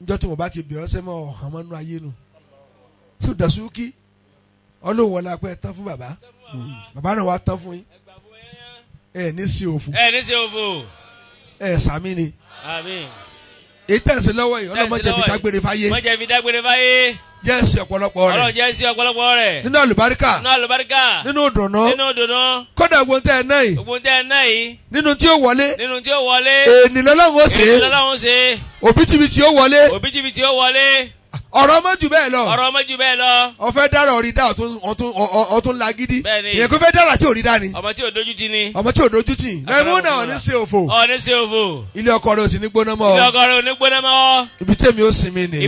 njọ́ tí mo bá ti bẹ̀rẹ̀ sẹ́mọ̀ ọ̀hán mọ́nú ayé nu tí ó dàsú kí ọlọ́run wọlé apẹ́ tán fún bàbá náà wá tán fún yín ẹ ní sí òfò ẹ sàmì ni èyí tẹ̀sí lọ́wọ́ yìí ọlọ́mọ jẹ̀bi dágbére fáyé jẹ́ ẹ̀sìn ọ̀pọ̀lọpọ̀ rẹ̀ nínú àlùbáríkà nínú ìdùnnú kódà ogun tẹ́ ẹ náà yìí nínú tí ó wọlé èèní lọ́lọ́run ó ṣe òbítíbitì ó wọlé ọ̀rọ̀ ọmọ jù bẹ́ẹ̀ lọ ọ̀fẹ́ dára orí dá ọ̀tún lagídí ìyẹn kó fẹ́ dára tí ò rí dá ni ọmọ tí ò dojú tì Maimuna ò ní ṣe òfò ilé ọkọ rẹ̀ ò sì ní gbóná mọ́ ibi tí èmi ó sinmi ni.